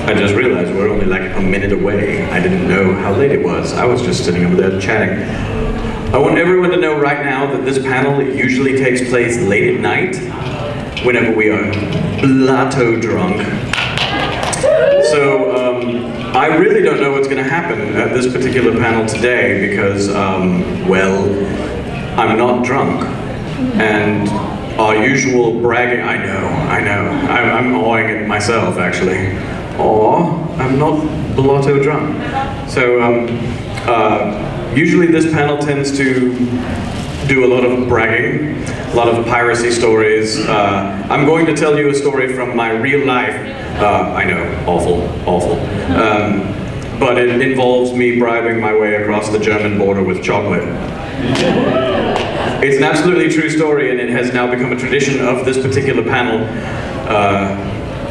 I just realized we're only like a minute away. I didn't know how late it was. I was just sitting over there chatting. I want everyone to know right now that this panel usually takes place late at night, whenever we are blotto drunk. So I really don't know what's going to happen at this particular panel today because, well, I'm not drunk. And our usual bragging, I know, I'm awing it myself actually. Or I'm not blotto drunk. So usually this panel tends to do a lot of bragging, a lot of piracy stories. I'm going to tell you a story from my real life. I know, awful. But it involves me bribing my way across the German border with chocolate. It's an absolutely true story, and it has now become a tradition of this particular panel.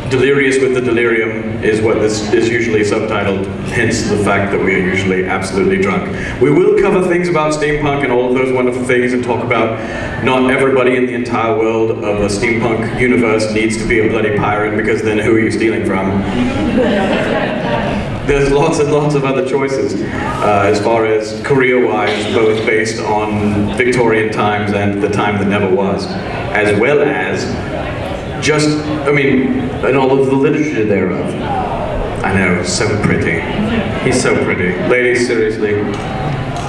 Delirious with the delirium is what this is usually subtitled, hence the fact that we are usually absolutely drunk. We will cover things about steampunk and all of those wonderful things and talk about not everybody in the entire world of a steampunk universe needs to be a bloody pirate, because then who are you stealing from? There's lots and lots of other choices as far as career-wise, both based on Victorian times and the time that never was, as well as just, I mean, and all of the literature thereof. I know, so pretty. He's so pretty. Ladies, seriously.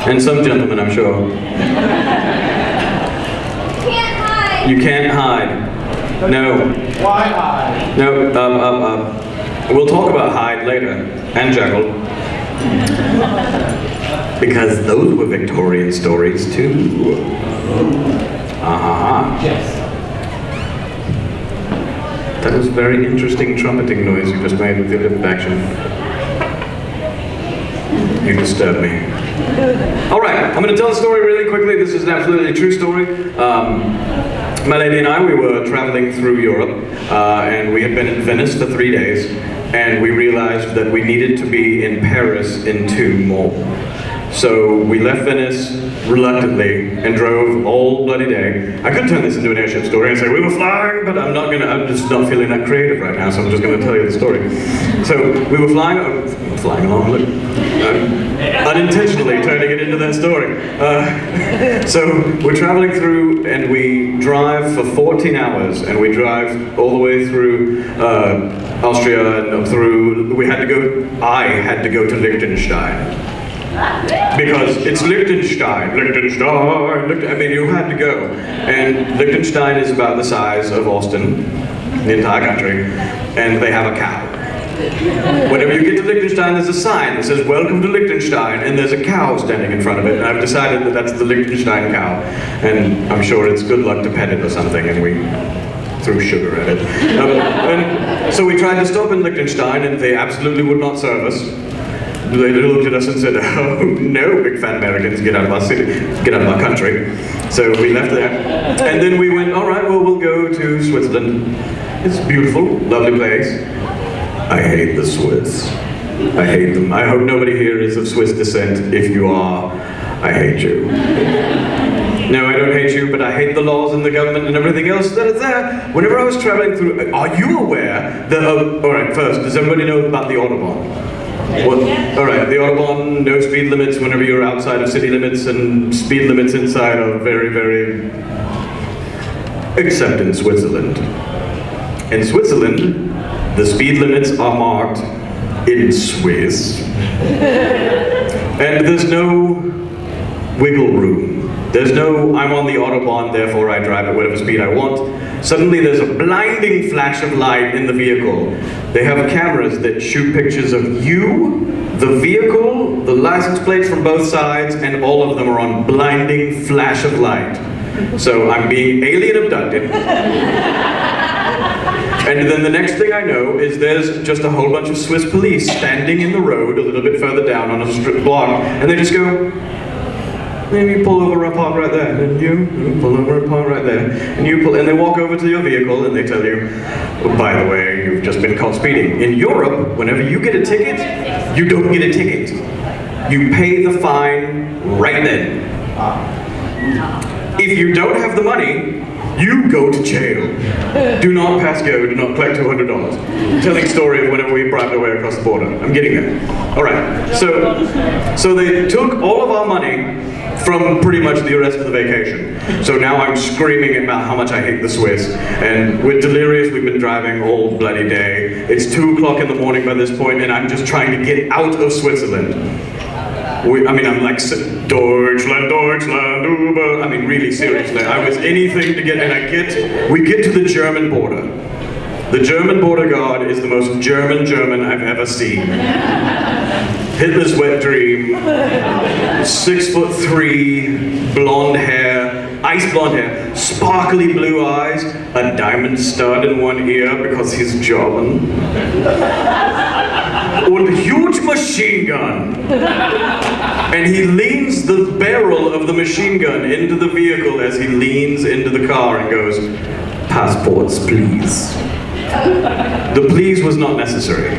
And some gentlemen, I'm sure. You can't hide. No. Why hide? No, we'll talk about hide later, and jackal. Because those were Victorian stories too. Yes. That was a very interesting trumpeting noise you just made with your lip action. You disturbed me. Alright, I'm going to tell the story really quickly. This is an absolutely true story. My lady and I, we were traveling through Europe, and we had been in Venice for 3 days, and we realized that we needed to be in Paris in 2 more. So we left Venice reluctantly and drove all bloody day. I could turn this into an Airship story and say we were flying, but I'm just not feeling that creative right now, so I'm just going to tell you the story. So we were flying along, look, unintentionally turning it into that story. So we're traveling through, and we drive for 14 hours, and we drive all the way through Austria and through. I had to go to Liechtenstein. Because it's Liechtenstein, I mean, you had to go. And Liechtenstein is about the size of Austin, the entire country, and they have a cow. Whenever you get to Liechtenstein, there's a sign that says, "Welcome to Liechtenstein," and there's a cow standing in front of it, and I've decided that that's the Liechtenstein cow. And I'm sure it's good luck to pet it or something, and we threw sugar at it. And so we tried to stop in Liechtenstein, and they absolutely would not serve us. They looked at us and said, "Oh no, big fat Americans, get out of our city, get out of our country." So we left there, and then we went, all right, well, we'll go to Switzerland. It's a beautiful, lovely place. I hate the Swiss. I hate them. I hope nobody here is of Swiss descent. If you are, I hate you. No, I don't hate you, but I hate the laws and the government and everything else that is there. Whenever I was traveling through, are you aware that, all right, first, does everybody know about the Autobahn? Well, all right, the Autobahn, no speed limits whenever you're outside of city limits, and speed limits inside are very, very, except in Switzerland. In Switzerland, the speed limits are marked in Swiss, and there's no wiggle room. There's no, I'm on the Autobahn, therefore I drive at whatever speed I want. Suddenly there's a blinding flash of light in the vehicle. They have cameras that shoot pictures of you, the vehicle, the license plates from both sides, and all of them are on blinding flash of light. So I'm being alien abducted. And then the next thing I know is there's just a whole bunch of Swiss police standing in the road a little bit further down on a strip block, and they just go, "Maybe pull over a park right there, and you pull over a park right there, and you pull," and they walk over to your vehicle and they tell you, "Oh, by the way, you've just been caught speeding." In Europe, whenever you get a ticket, you don't get a ticket. You pay the fine right then. If you don't have the money, You go to jail. Do not pass go, do not collect $200. Telling story of whenever we bribed our way across the border. I'm getting there. All right, so they took all of our money from pretty much the rest of the vacation. So now I'm screaming about how much I hate the Swiss. And we're delirious, we've been driving all bloody day. It's 2 o'clock in the morning by this point, and I'm just trying to get out of Switzerland. I'm like, Deutschland, Deutschland, Uber. I mean, really seriously, I was anything to get, and we get to the German border. The German border guard is the most German I've ever seen. Hitler's wet dream, 6'3", blonde hair, ice blonde hair, sparkly blue eyes, a diamond stud in one ear because he's German. And a huge machine gun. And he leans the barrel of the machine gun into the vehicle as he leans into the car and goes, "Passports, please." The please was not necessary.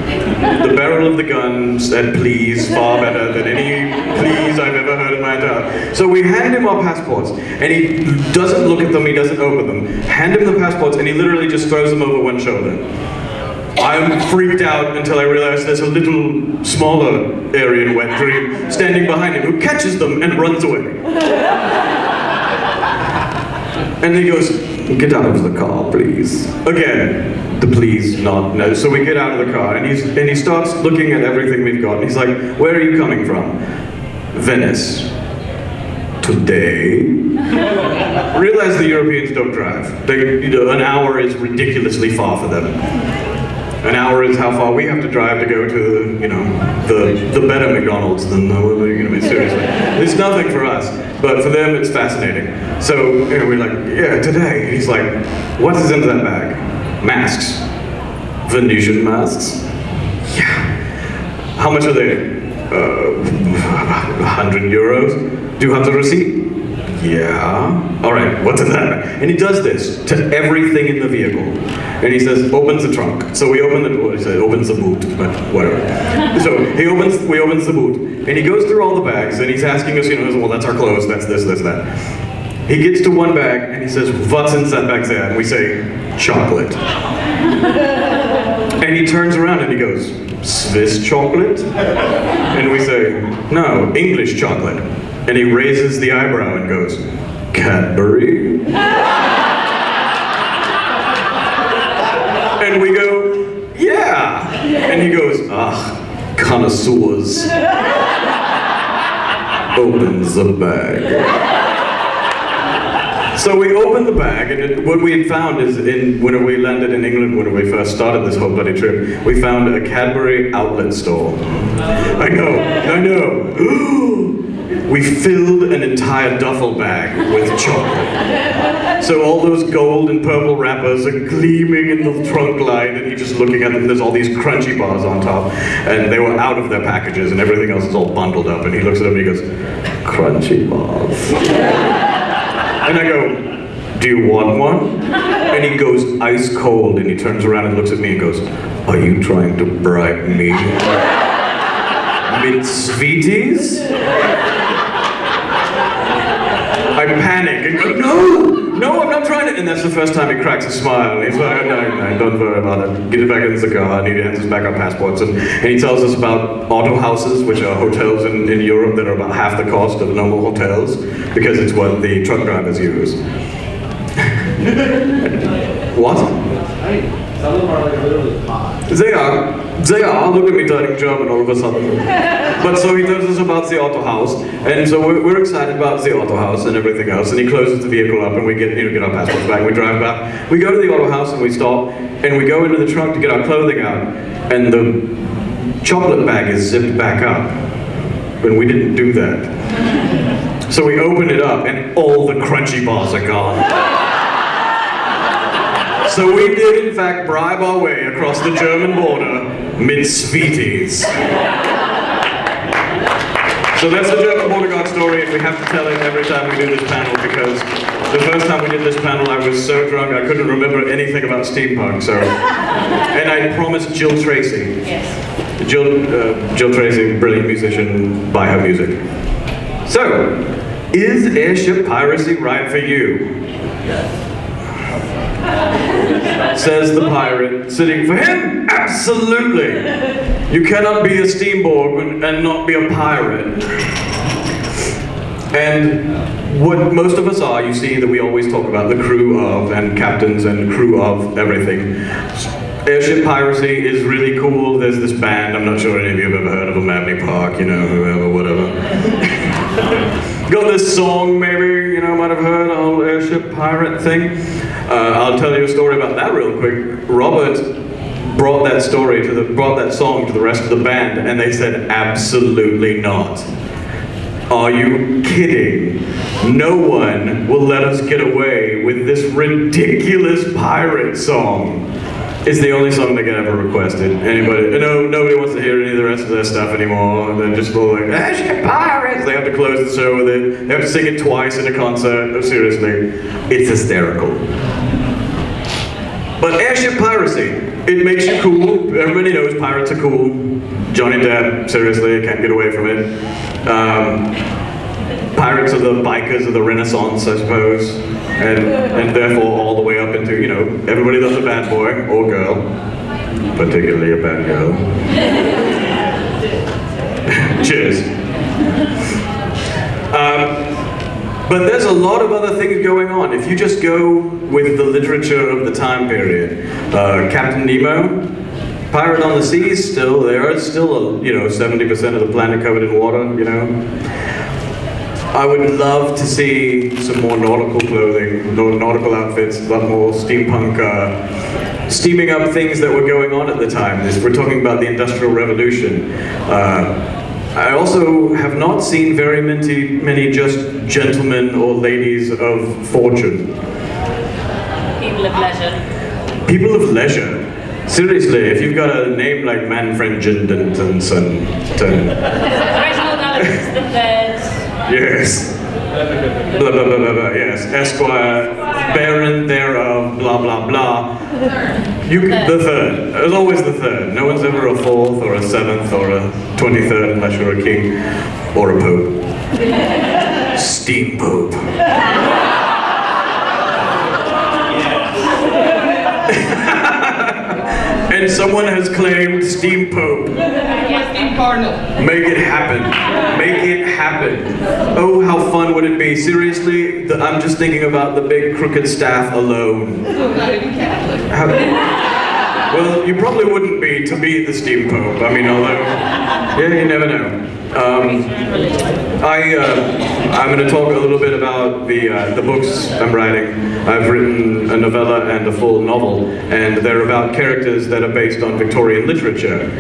The barrel of the gun said please far better than any please I've ever heard in my entire life. So we hand him our passports, and he doesn't look at them, he doesn't open them. Hand him the passports, and he literally just throws them over one shoulder. I'm freaked out until I realize there's a little smaller Aryan wet dream standing behind him who catches them and runs away. And he goes, "Get out of the car, please." Again, the please, not no. So we get out of the car, and he starts looking at everything we've got, and he's like, "Where are you coming from?" "Venice." "Today?" Realize the Europeans don't drive. An hour is ridiculously far for them. An hour is how far we have to drive to go to, the better McDonald's than seriously. It's nothing for us, but for them it's fascinating. So we're like, "Yeah, today." And he's like, "What is in that bag?" "Masks." "Venetian masks?" "Yeah." "How much are they?" 100 euros. "Do you have the receipt?" "Yeah." "All right, what's in that bag?" And he does this to everything in the vehicle. And he says, "Opens the trunk." So we open the door. He says, "Opens the boot," but whatever. So we opens the boot, and he goes through all the bags, and he's asking us, "Well, that's our clothes, that's this, that's that." He gets to one bag, and he says, "What's inside that bag there?" And we say, "Chocolate." And he turns around and he goes, "Swiss chocolate?" And we say, "No, English chocolate." And he raises the eyebrow and goes, "Cadbury?" And we go, "Yeah." And he goes, "Ah, connoisseurs." Opens the bag. So we opened the bag, and what we had found is, when we landed in England, when we first started this whole bloody trip, we found a Cadbury outlet store. I know. We filled an entire duffel bag with chocolate. So all those gold and purple wrappers are gleaming in the trunk light, and he's just looking at them. There's all these crunchy bars on top, and they were out of their packages, and everything else is all bundled up. And he looks at them and he goes, "Crunchy bars." And I go, "Do you want one?" And he goes ice cold, and he turns around and looks at me and goes, "Are you trying to bribe me? Mit sweeties?" I panic and go, no, I'm not trying to. And that's the first time he cracks a smile. And he's like, no, don't worry about it. Get it back in the car. And he hands us back our passports. And he tells us about auto houses, which are hotels in Europe that are about half the cost of normal hotels, because it's what the truck drivers use. What? Some of them are like literally hot. They are. Look at me turning German all of a sudden. But so he tells us about the auto house, and so we're excited about the auto house and everything else. And he closes the vehicle up, and we get our passports back. We drive back. We go to the auto house, and we stop, and we go into the trunk to get our clothing out, and the chocolate bag is zipped back up, and we didn't do that. So we open it up, and all the crunchy bars are gone. So we did, in fact, bribe our way across the German border mit sweeties. So that's the German border guard story, and we have to tell it every time we do this panel, because the first time we did this panel, I was so drunk I couldn't remember anything about steampunk. So, and I promised Jill Tracy. Yes. Jill Tracy, brilliant musician, buy her music. So, is Airship Piracy right for you? Yes. Says the pirate, sitting for him? Absolutely! You cannot be a steamborg and not be a pirate. And what most of us are, you see that we always talk about the crew of, and captains and crew of everything. Airship Piracy is really cool. There's this band, I'm not sure any of you have ever heard of them, Abney Park, you know, whoever, whatever. Got this song, maybe, you know, might have heard, old Airship Pirate thing. I'll tell you a story about that real quick. Robert brought that song to the rest of the band, and they said, absolutely not. Are you kidding? No one will let us get away with this ridiculous pirate song. It's the only song they get ever requested. Anybody? No, nobody wants to hear any of the rest of their stuff anymore. They're just all like, Airship Pirates! They have to close the show with it. They have to sing it twice in a concert. No, seriously, it's hysterical. But Airship Piracy, it makes you cool. Everybody knows pirates are cool. Johnny Depp, seriously, can't get away from it. Pirates are the bikers of the Renaissance, I suppose, and therefore all the way up into, you know, everybody loves a bad boy or girl, particularly a bad girl. Cheers. But there's a lot of other things going on. If you just go with the literature of the time period, Captain Nemo, pirate on the seas, still there, still, you know, 70% of the planet covered in water, you know. I would love to see some more nautical clothing, nautical outfits, a lot more steampunk, steaming up things that were going on at the time. We're talking about the Industrial Revolution. I also have not seen very many just gentlemen or ladies of fortune. People of leisure. People of leisure. Seriously, if you've got a name like Manfred Jendenson. Reginald Alex III. Yes. Blah, blah, blah, blah, blah, yes. Esquire, Baron thereof, blah, blah, blah. The third. There's always the third. No one's ever a fourth or a seventh or a 23rd unless you're a king or a pope. Steam Pope. And someone has claimed Steam Pope. Steam Cardinal. Make it happen. Make it happen. Oh, how fun would it be? Seriously, I'm just thinking about the big crooked staff alone. Not even Catholic. Well, you probably wouldn't be to be the Steam Pope. I mean, although, yeah, you never know. I'm going to talk a little bit about the books I'm writing. I've written a novella and a full novel, and they're about characters that are based on Victorian literature,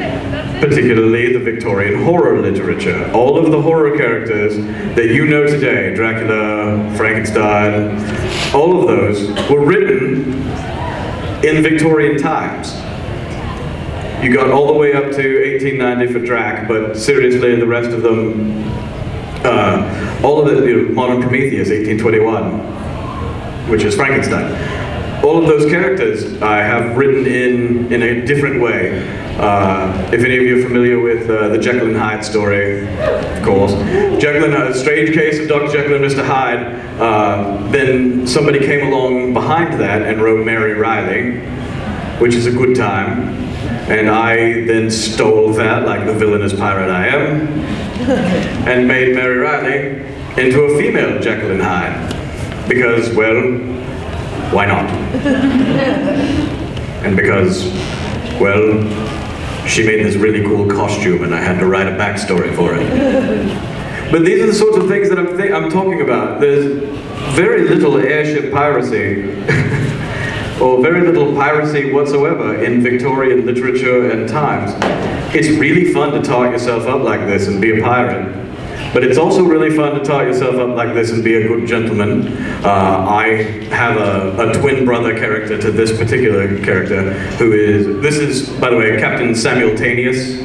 particularly the Victorian horror literature. All of the horror characters that you know today, Dracula, Frankenstein, all of those were written in Victorian times. You got all the way up to 1890 for Drac, but seriously, the rest of them, all of it, you know, Modern Prometheus, 1821, which is Frankenstein. All of those characters I have written in a different way. If any of you are familiar with the Jekyll and Hyde story, of course. Jekyll and Hyde, Strange Case of Dr. Jekyll and Mr. Hyde, then somebody came along behind that and wrote Mary Riley, which is a good time. And I then stole that, like the villainous pirate I am, and made Mary Riley into a female Jekyll and Hyde. Because, well, why not? And because, well, she made this really cool costume and I had to write a backstory for it. But these are the sorts of things that I'm talking about. There's very little airship piracy, or very little piracy whatsoever in Victorian literature and times. It's really fun to tart yourself up like this and be a pirate. But it's also really fun to tart yourself up like this and be a good gentleman. I have a twin brother character to this particular character, who is, this is, by the way, Captain Simultaneous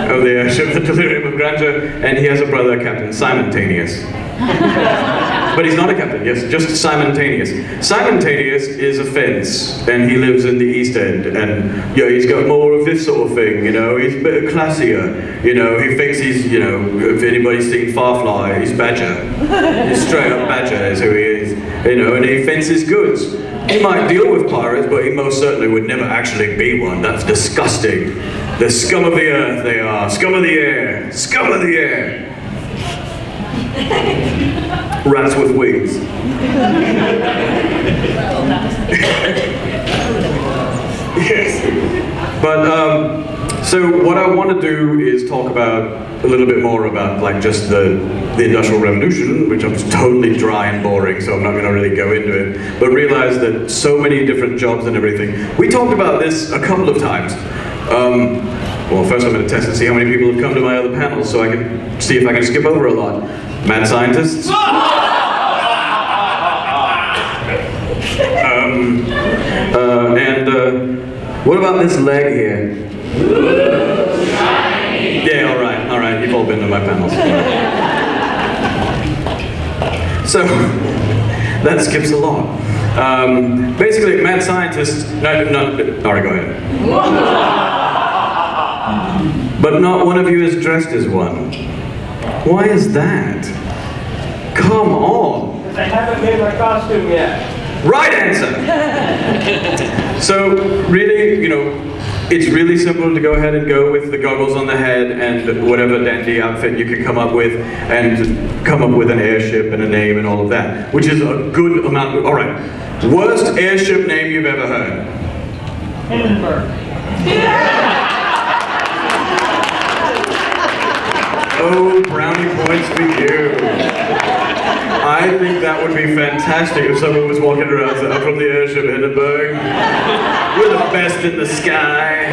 of the Airship, the Delirium of Grandeur, and he has a brother, Captain Simultaneous. But he's not a captain, yes, just simultaneous. Simultaneous is a fence, and he lives in the East End, and he's got more of this sort of thing, he's a bit classier, he thinks he's, if anybody's seen Farfly, he's Badger. He's straight up Badger is who he is, and he fences goods. He might deal with pirates, but he most certainly would never actually be one. That's disgusting. The scum of the earth they are, scum of the air, scum of the air. Rats with wings. Yes. But so what I want to do is talk about a little bit more about like just the Industrial Revolution, which is totally dry and boring, so I'm not going to really go into it. But realize that so many different jobs and everything. We talked about this a couple of times. Well, first I'm going to test and see how many people have come to my other panels, so I can see if I can skip over a lot. Mad scientists. What about this leg here? Yeah, all right, you've all been to my panels. So, that skips a lot. Basically, mad scientists, alright, go ahead. But not one of you is dressed as one. Why is that? Come on! I haven't made my costume yet. Right answer! So, really, it's really simple to go ahead and go with the goggles on the head and whatever dandy outfit you can come up with, and come up with an airship and a name and all of that, which is a good amount. Alright, worst airship name you've ever heard? Hindenburg. Oh, brownie points for you. I think that would be fantastic if someone was walking around from the airship Hindenburg. We're the best in the sky.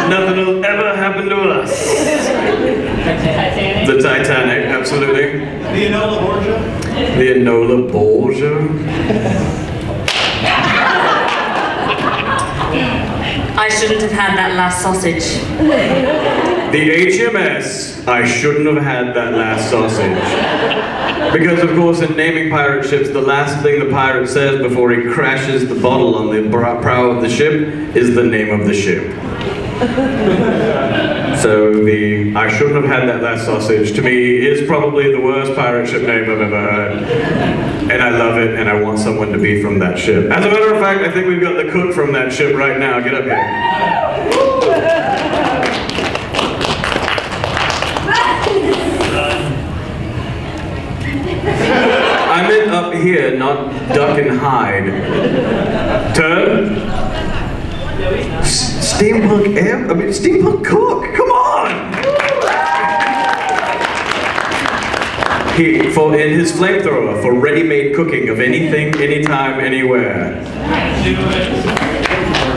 Nothing will ever happen to us. The Titanic, absolutely. The Enola Borgia. The Enola Borgia. I shouldn't have had that last sausage. The HMS, I shouldn't have had that last sausage. Because of course in naming pirate ships, the last thing the pirate says before he crashes the bottle on the prow of the ship is the name of the ship. So the I shouldn't have had that last sausage to me is probably the worst pirate ship name I've ever heard. And I love it, and I want someone to be from that ship. As a matter of fact, I think we've got the cook from that ship right now. Get up here. I meant up here, not duck and hide. Turn. Steampunk Steampunk cook, come on! In his flamethrower for ready-made cooking of anything, anytime, anywhere.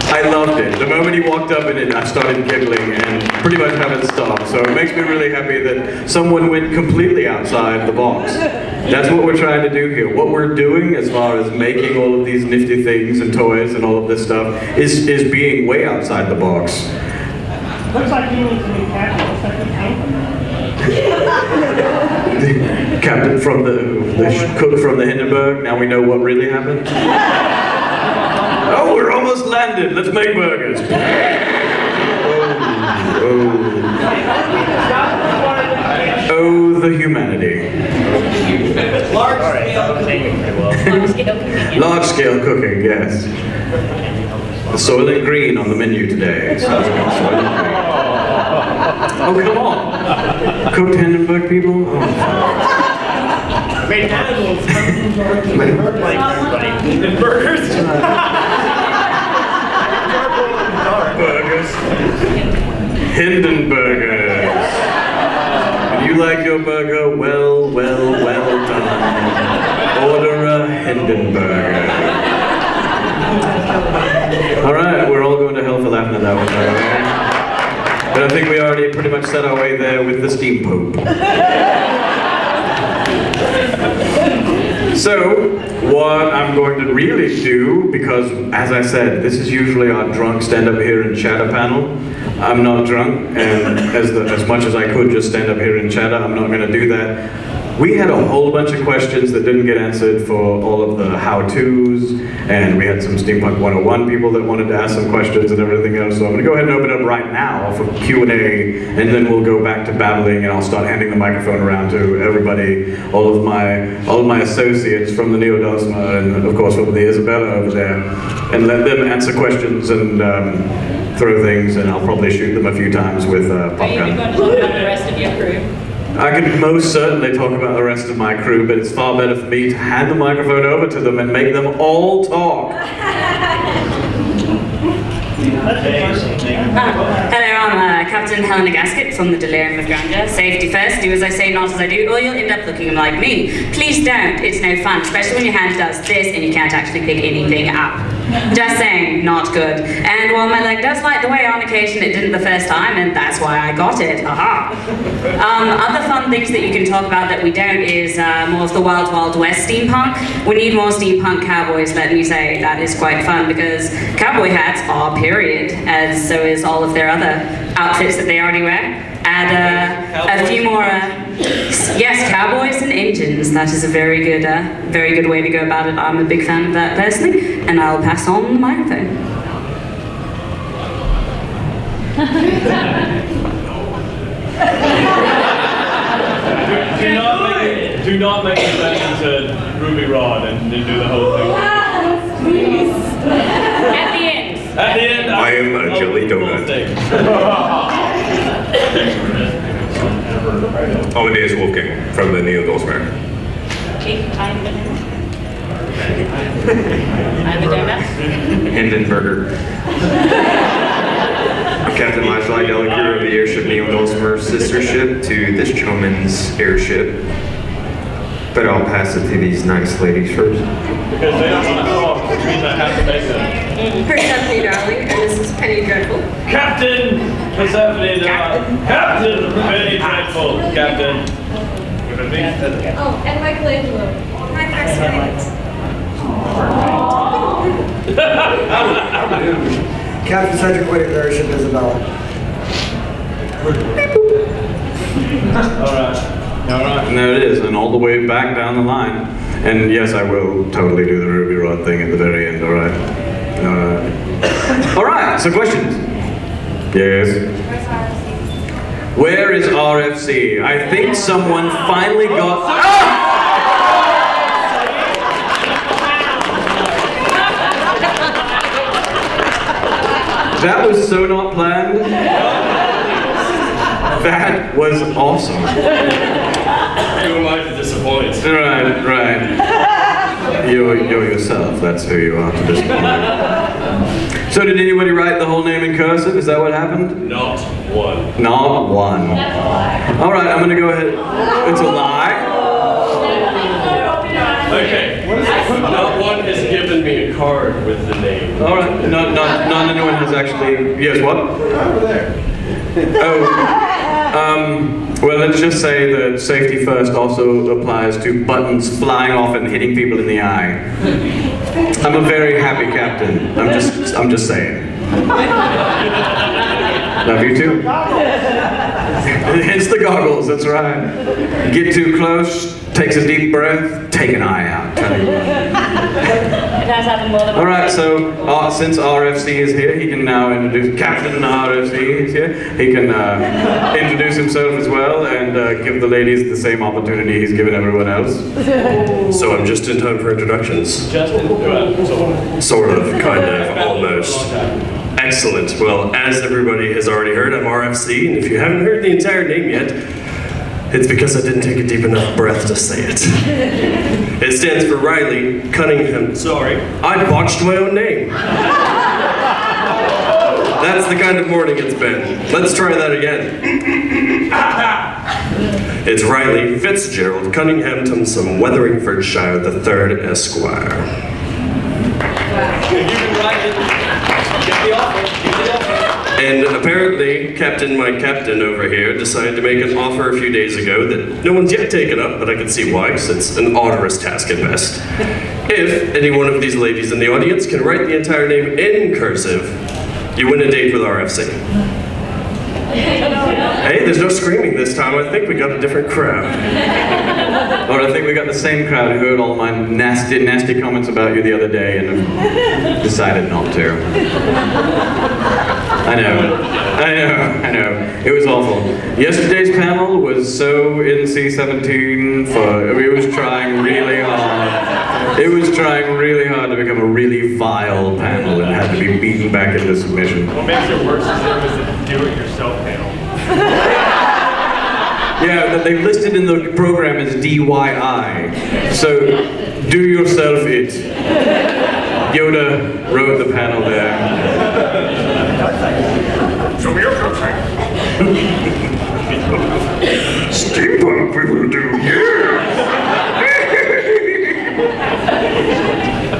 I loved it. The moment he walked up in it, I started giggling and pretty much haven't stopped. So it makes me really happy that someone went completely outside the box. That's what we're trying to do here. What we're doing as far as making all of these nifty things and toys and all of this stuff is being way outside the box. Looks like you need to be captain. Looks like you came from The captain from the cook from the Hindenburg. Now we know what really happened. Oh, we're almost landed. Let's make burgers. Oh, the humanity. Large scale cooking, yes. The Soylent Green on the menu today. Oh, come on. Cooked Hindenburg people? Oh. Made animals. Burgers. Burgers. Hindenburgers. You like your burger? Well done. Order a Hindenburger. Alright, we're all going to hell for laughing at that one, by the way. But I think we already pretty much set our way there with the Steampunk. So, what I'm going to really do, because as I said, this is usually our drunk stand up here and chatter panel. I'm not drunk, and as much as I could just stand up here and chatter, I'm not going to do that. we had a whole bunch of questions that didn't get answered for all of the how-tos, and we had some Steampunk 101 people that wanted to ask some questions and everything else. So I'm going to go ahead and open up right now for Q&A, and then we'll go back to babbling, and I'll start handing the microphone around to everybody, all of my associates from the Neo-Dosma, and of course from the Isabella over there, and let them answer questions and throw things, and I'll probably shoot them a few times with popgun. Are you going to talk about the rest of your crew? I can most certainly talk about the rest of my crew, but it's far better for me to hand the microphone over to them and make them all talk. Hello, I'm Captain Helena Gasket from the Delirium of Grandeur. Safety first, do as I say, not as I do, or you'll end up looking like me. Please don't, it's no fun, especially when your hand does this and you can't actually pick anything up. Just saying, not good. And while my leg does light the way on occasion, it didn't the first time, and that's why I got it. Aha! Other fun things that you can talk about that we don't is more of the Wild Wild West steampunk. We need more steampunk cowboys, let me say. That is quite fun, because cowboy hats are period, as so is all of their other outfits that they already wear. Add a few more, yes, cowboys and engines. That is a very good way to go about it. I'm a big fan of that personally, and I'll pass on the microphone. do not make it back into Ruby Rod and do the whole thing. Please. At the end. At the end, I am a jelly donut. Amadeus Wolfgang from the Neo-Dosma. I'm a donut. Hindenburger. I'm Captain Lashly Delicure of the Airship Neo-Dosma sister ship to this gentleman's airship. But I'll pass it to these nice ladies first. Because they don't want to talk, which means I have to make them. Persephone, darling, and this is Penny Dreadful. Captain Persephone, Captain Penny Dreadful, Captain. Oh, and Michelangelo. Hi, Persephone. Captain Cedric Whittaker, Airship Isabella. Alright. And there it is, and all the way back down the line. And yes, I will totally do the Ruby Rod thing at the very end, alright? Alright, so questions? Yes? Where is RFC? I think someone finally got... Ah! That was so not planned. That was awesome. Who am I to disappoint? Right. You're yourself, that's who you are to disappoint. So did anybody write the whole name in cursive? Is that what happened? Not one. Not one. Alright, I'm gonna go ahead. It's a lie. Okay. Not one has given me a card with the name. Alright, not anyone has actually... Yes, what? Over there. Well, let's just say that safety first also applies to buttons flying off and hitting people in the eye. I'm a very happy captain. I'm just saying. Love you too. Hence the goggles, that's right. Get too close, takes a deep breath, take an eye out. Tell you what. It has happened more than once. Alright, so since RFC is here, he can now introduce, Captain RFC is here, he can introduce himself as well and give the ladies the same opportunity he's given everyone else. So I'm just in time for introductions. Sort of, kind of, almost. Excellent. Well, as everybody has already heard, I'm RFC, and if you haven't heard the entire name yet, it's because I didn't take a deep enough breath to say it. It stands for Riley Cunningham. Sorry, I botched my own name. That's the kind of morning it's been. Let's try that again. It's Riley Fitzgerald Cunningham Thompson, Wetheringfordshire III Esquire. And apparently, my captain over here, decided to make an offer a few days ago that no one's yet taken up, but I can see why, because it's an onerous task at best. If any one of these ladies in the audience can write the entire name in cursive, you win a date with RFC. Hey, there's no screaming this time. I think we got a different crowd. Or I think we got the same crowd who heard all my nasty comments about you the other day and have decided not to. I know. It was awful. Yesterday's panel was so NC-17 it was trying really hard. It was trying really hard to become a really vile panel and had to be beaten back into submission. What makes it worse is there was a do-it-yourself panel. Yeah, that they've listed in the program as DIY. So, do yourself it. Yoda wrote the panel there. Show me your prototype. Steampunk we will do, yeah!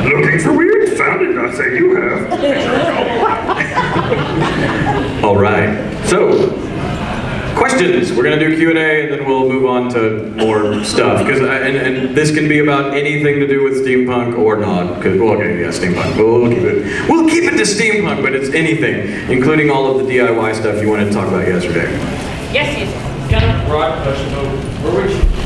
Looking for weird? Found it, I say you have. Alright, so, questions. We're going to do Q&A and then we'll move on to more stuff. And this can be about anything to do with steampunk or not. Steampunk. We'll keep it to steampunk, but it's anything, including all of the DIY stuff you wanted to talk about yesterday. Yes, yes. Kind of broad question, but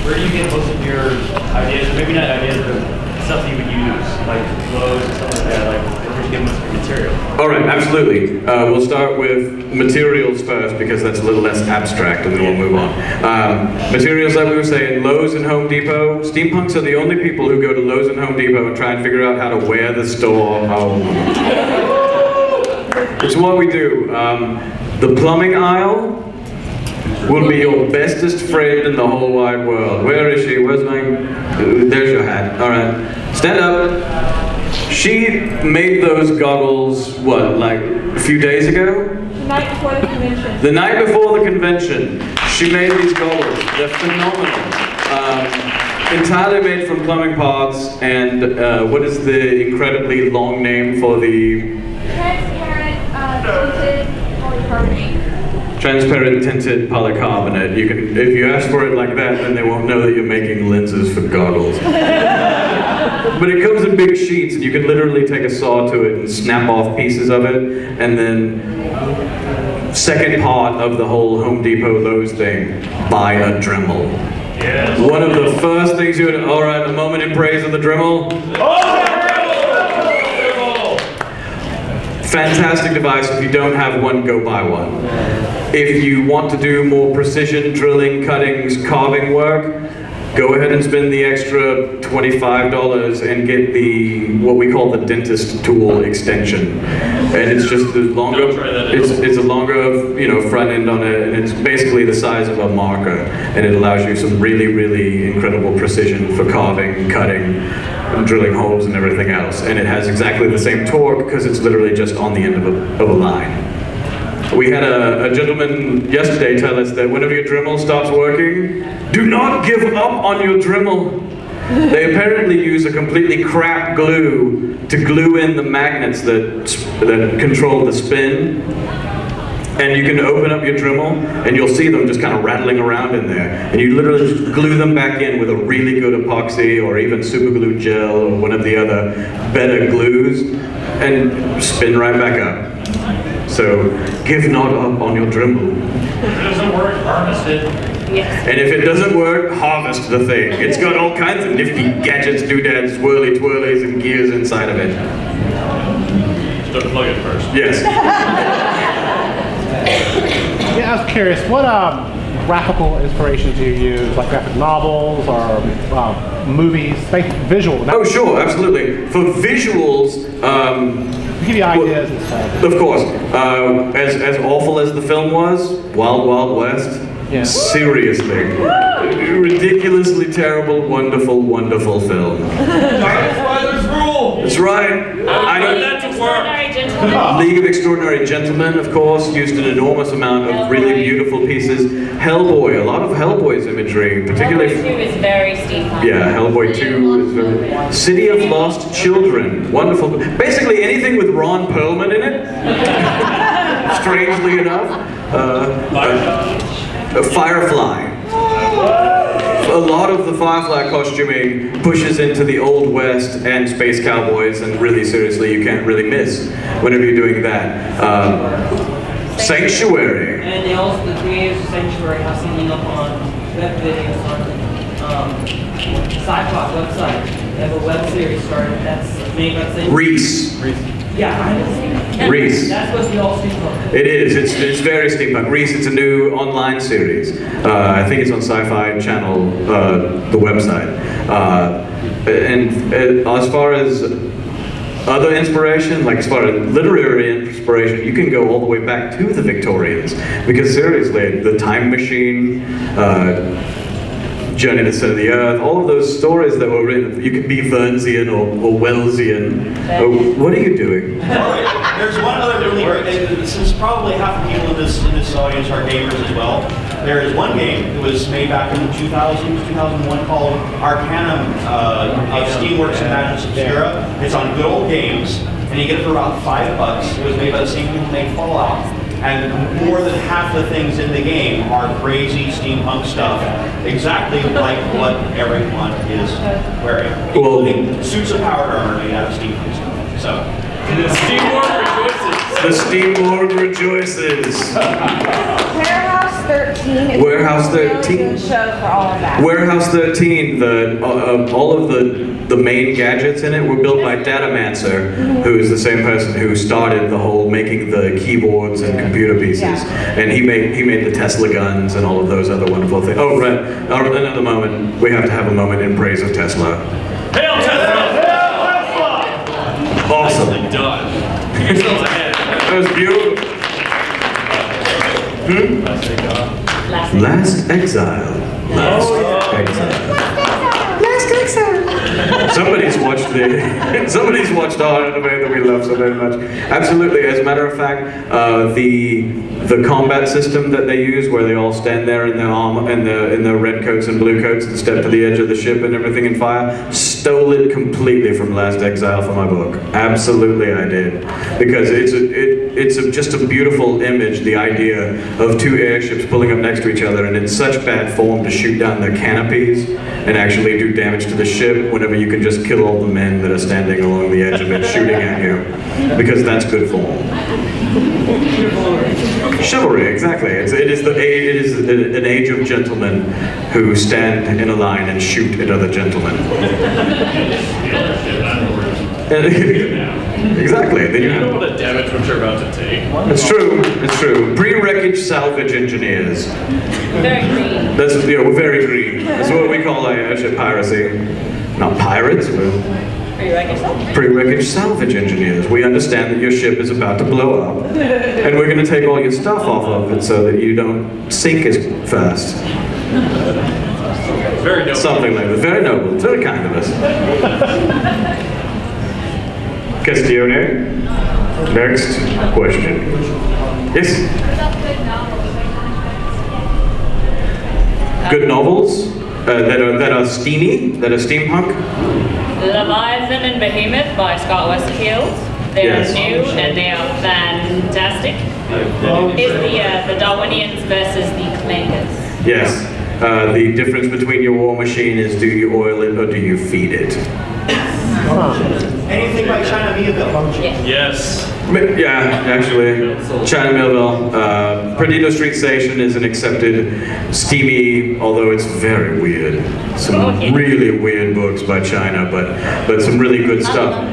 where do you get most of your ideas? Maybe not ideas, but stuff that you would use, like clothes and stuff like that. Like, where do you get most of your material? All right, absolutely. We'll start with materials first because that's a little less abstract, and then we'll move on. Materials, like we were saying, Lowe's and Home Depot. Steampunks are the only people who go to Lowe's and Home Depot and try and figure out how to wear the store home. It's what we do. The plumbing aisle will be your bestest friend in the whole wide world. Where is she? Where's my... There's your hat. All right. Stand up. She made those goggles, what, like a few days ago? The night before the convention. The night before the convention. She made these goggles. They're phenomenal. Entirely made from plumbing parts, and what is the incredibly long name for the... Transparent, tinted polycarbonate. Transparent tinted polycarbonate. You can, if you ask for it like that, then they won't know that you're making lenses for goggles. But it comes in big sheets, and you can literally take a saw to it and snap off pieces of it, and then second part of the whole Home Depot Lowe's thing, buy a Dremel. Yes. One of the first things you would, all right, a moment in praise of the Dremel. Fantastic device. If you don't have one, go buy one. If you want to do more precision drilling, cuttings, carving work, go ahead and spend the extra $25 and get the, what we call the dentist tool extension. And it's just the longer, it's a longer, front end on it, and it's basically the size of a marker. And it allows you some really, really incredible precision for carving, cutting, drilling holes and everything else. And it has exactly the same torque because it's literally just on the end of a line. We had a gentleman yesterday tell us that whenever your Dremel stops working, do not give up on your Dremel. They apparently use a completely crap glue to glue in the magnets that control the spin. And you can open up your Dremel and you'll see them just kind of rattling around in there. And you literally just glue them back in with a really good epoxy or even super glue gel or one of the other better glues and spin right back up. So give not up on your Dremel. If it doesn't work, harvest it. Yes. And if it doesn't work, harvest the thing. It's got all kinds of nifty gadgets, doodads, swirly twirlies, and gears inside of it. Just unplug it first. Yes. Yeah, I was curious, what graphical inspirations do you use, like graphic novels or movies, visual? Oh, sure, absolutely. For visuals, give you ideas and stuff. Of course. As awful as the film was, Wild Wild West, yeah. Seriously. Ridiculously terrible, wonderful, wonderful film. That's right. I don't. League of Extraordinary Gentlemen, of course, used an enormous amount of really beautiful pieces. Hellboy, a lot of Hellboy's imagery, particularly. Hellboy 2 is very steampunk. Yeah, Hellboy 2 is very. City of Lost Children, wonderful. Basically anything with Ron Perlman in it. Strangely enough, Firefly. A lot of the Firefly costuming pushes into the Old West and Space Cowboys, and really seriously, you can't really miss whenever you're doing that. Sanctuary. And they also, the creators of Sanctuary have something up on web videos on Sci-Fi website. They have a web series started that's made by Sanctuary. Reese. Yeah, I understand. Reese. That's supposed to be all steampunk. It is. It's very steampunk. Reese. It's a new online series. I think it's on Sci-Fi Channel, the website. And as far as other inspiration, like as far as literary inspiration, you can go all the way back to the Victorians. Because seriously, The Time Machine, Journey to the Center of the Earth, all of those stories that were written, you could be Vernesian or Wellesian. Oh, what are you doing? There's one other really great, since probably half the people in this audience are gamers as well. There is one game that was made back in 2001 called Arcanum of Steamworks and Magic Obscura. It's on Good Old Games, and you get it for about $5. It was made by the same people who made Fallout. And more than half the things in the game are crazy steampunk stuff, exactly like what everyone is wearing, including suits of powered armor made out of steampunk stuff. So, the Steamborg rejoices. Warehouse 13 is Warehouse a really 13. good show for all of that. Warehouse 13, all of the main gadgets in it were built by Datamancer, who is the same person who started the whole making the keyboards and computer pieces. And he made the Tesla guns and all of those other wonderful things. Oh, right. Another moment. We have to have a moment in praise of Tesla. Hail Tesla! Awesome. Nicely done. Yourselves ahead. That was beautiful. Last Exile. Last Exile. Somebody's watched our anime that we love so very much. Absolutely. As a matter of fact, the combat system that they use, where they all stand there in their armor and in their red coats and blue coats and step to the edge of the ship and everything in fire, stole it completely from Last Exile for my book. Absolutely, I did, because it's just a beautiful image. The idea of two airships pulling up next to each other and in such bad form to shoot down their canopies and actually do damage to the ship whenever you can just kill all the men that are standing along the edge of it shooting at you, because that's good form. Chivalry, exactly. It is an age of gentlemen who stand in a line and shoot at other gentlemen. Exactly. You know what a damage what you're about to take. It's true. It's true. Pre-wreckage salvage engineers. Very green. We're very green. That's what we call airship piracy. Not pirates. Pre-wreckage salvage engineers. We understand that your ship is about to blow up, and we're going to take all your stuff off of it so that you don't sink as fast. Very noble. Something like that. Very noble. It's very kind of us. Castione. Next question. Yes? Good novels that are steamy, that are steampunk? Leviathan and Behemoth by Scott Westerfield. They are new and they are fantastic. Is the Darwinians versus the Clangers. Yes. The difference between your war machine is, do you oil it or do you feed it? anything by China Millville? Yes. Yeah, actually, China Millville. Perdido Street Station is an accepted steamy, although it's very weird. Some really weird books by China, but some really good stuff.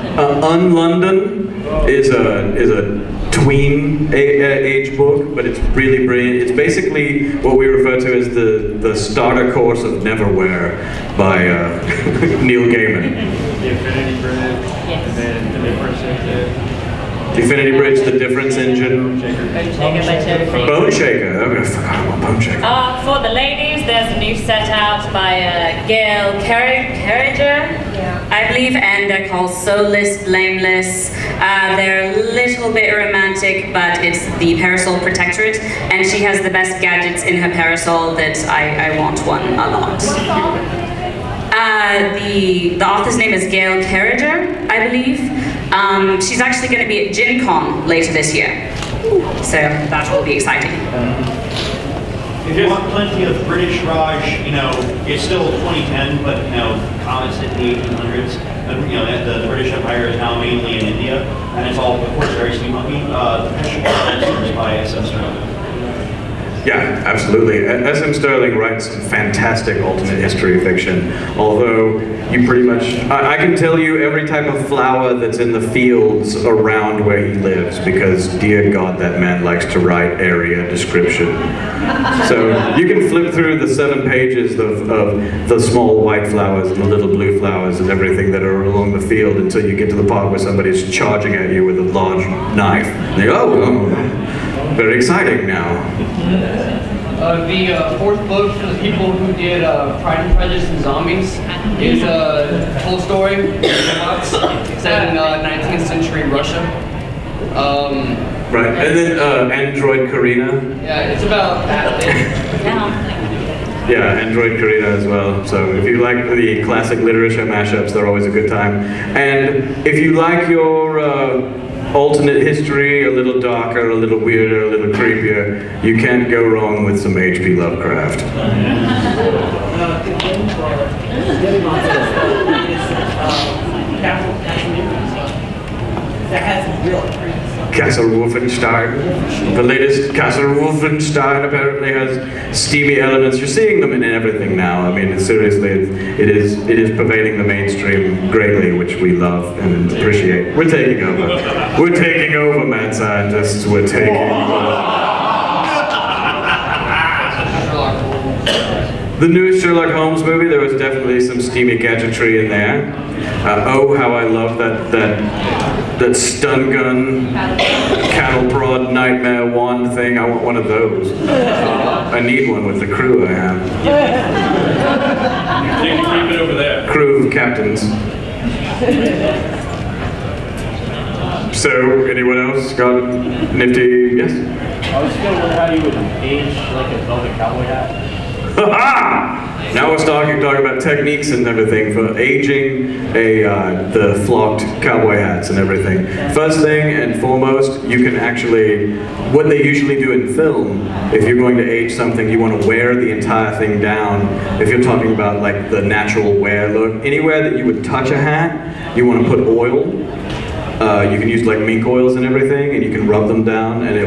Unlondon is a tween age book, but it's really brilliant. It's basically what we refer to as the starter course of Neverwhere by Neil Gaiman. The Infinity Bridge, and then the difference engine. The Infinity Bridge, the difference engine. Bone Shaker. Okay, I forgot about Bone Shaker. For the ladies, there's a new set out by Gail Carriger, I believe, and they're called Soulless, Blameless. They're a little bit romantic, but it's the Parasol Protectorate, and she has the best gadgets in her parasol that I want one a lot. The author's name is Gail Carriger, I believe. She's actually going to be at Gen-Con later this year, so that will be exciting. If you want plenty of British Raj, you know, it's still 2010, but you know, comics hit the 1800s. You know, the British Empire is now mainly in India, and it's all, of course, very steampunky. The British Adventures by by S.M. Sterling. Yeah, absolutely. S.M. Sterling writes some fantastic alternate history fiction, although you pretty much, I can tell you every type of flower that's in the fields around where he lives, because dear God, that man likes to write area description. So you can flip through the 7 pages of the small white flowers and the little blue flowers and everything that are along the field until you get to the part where somebody's charging at you with a large knife. And you go, oh, very exciting now. The fourth book for the people who did Pride and Prejudice and Zombies is a full story. It's set in 19th century Russia. Right, and then Android Karina. Yeah, it's about that thing. Yeah, Android Karina as well. So if you like the classic literature mashups, they're always a good time. And if you like your alternate history, a little darker, a little weirder, a little creepier, you can't go wrong with some H.P. Lovecraft. Castle Wolfenstein. The latest Castle Wolfenstein apparently has steamy elements. You're seeing them in everything now. I mean, seriously, it is pervading the mainstream greatly, which we love and appreciate. We're taking over. We're taking over, mad scientists. We're taking over. The newest Sherlock Holmes movie, there was definitely some steamy gadgetry in there. Oh, how I love that stun gun, cattle prod, nightmare wand thing. I want one of those. I need one with the crew I have. You can keep it over there. Crew of captains. So, anyone else got nifty? Yes? I was going to wonder how you would age like a velvet cowboy hat. Now we're talking about techniques and everything for aging the flocked cowboy hats and everything. First thing and foremost, you can actually, what they usually do in film, if you're going to age something, you want to wear the entire thing down. If you're talking about like the natural wear look, anywhere that you would touch a hat, you want to put oil. You can use like mink oils and everything, and you can rub them down, and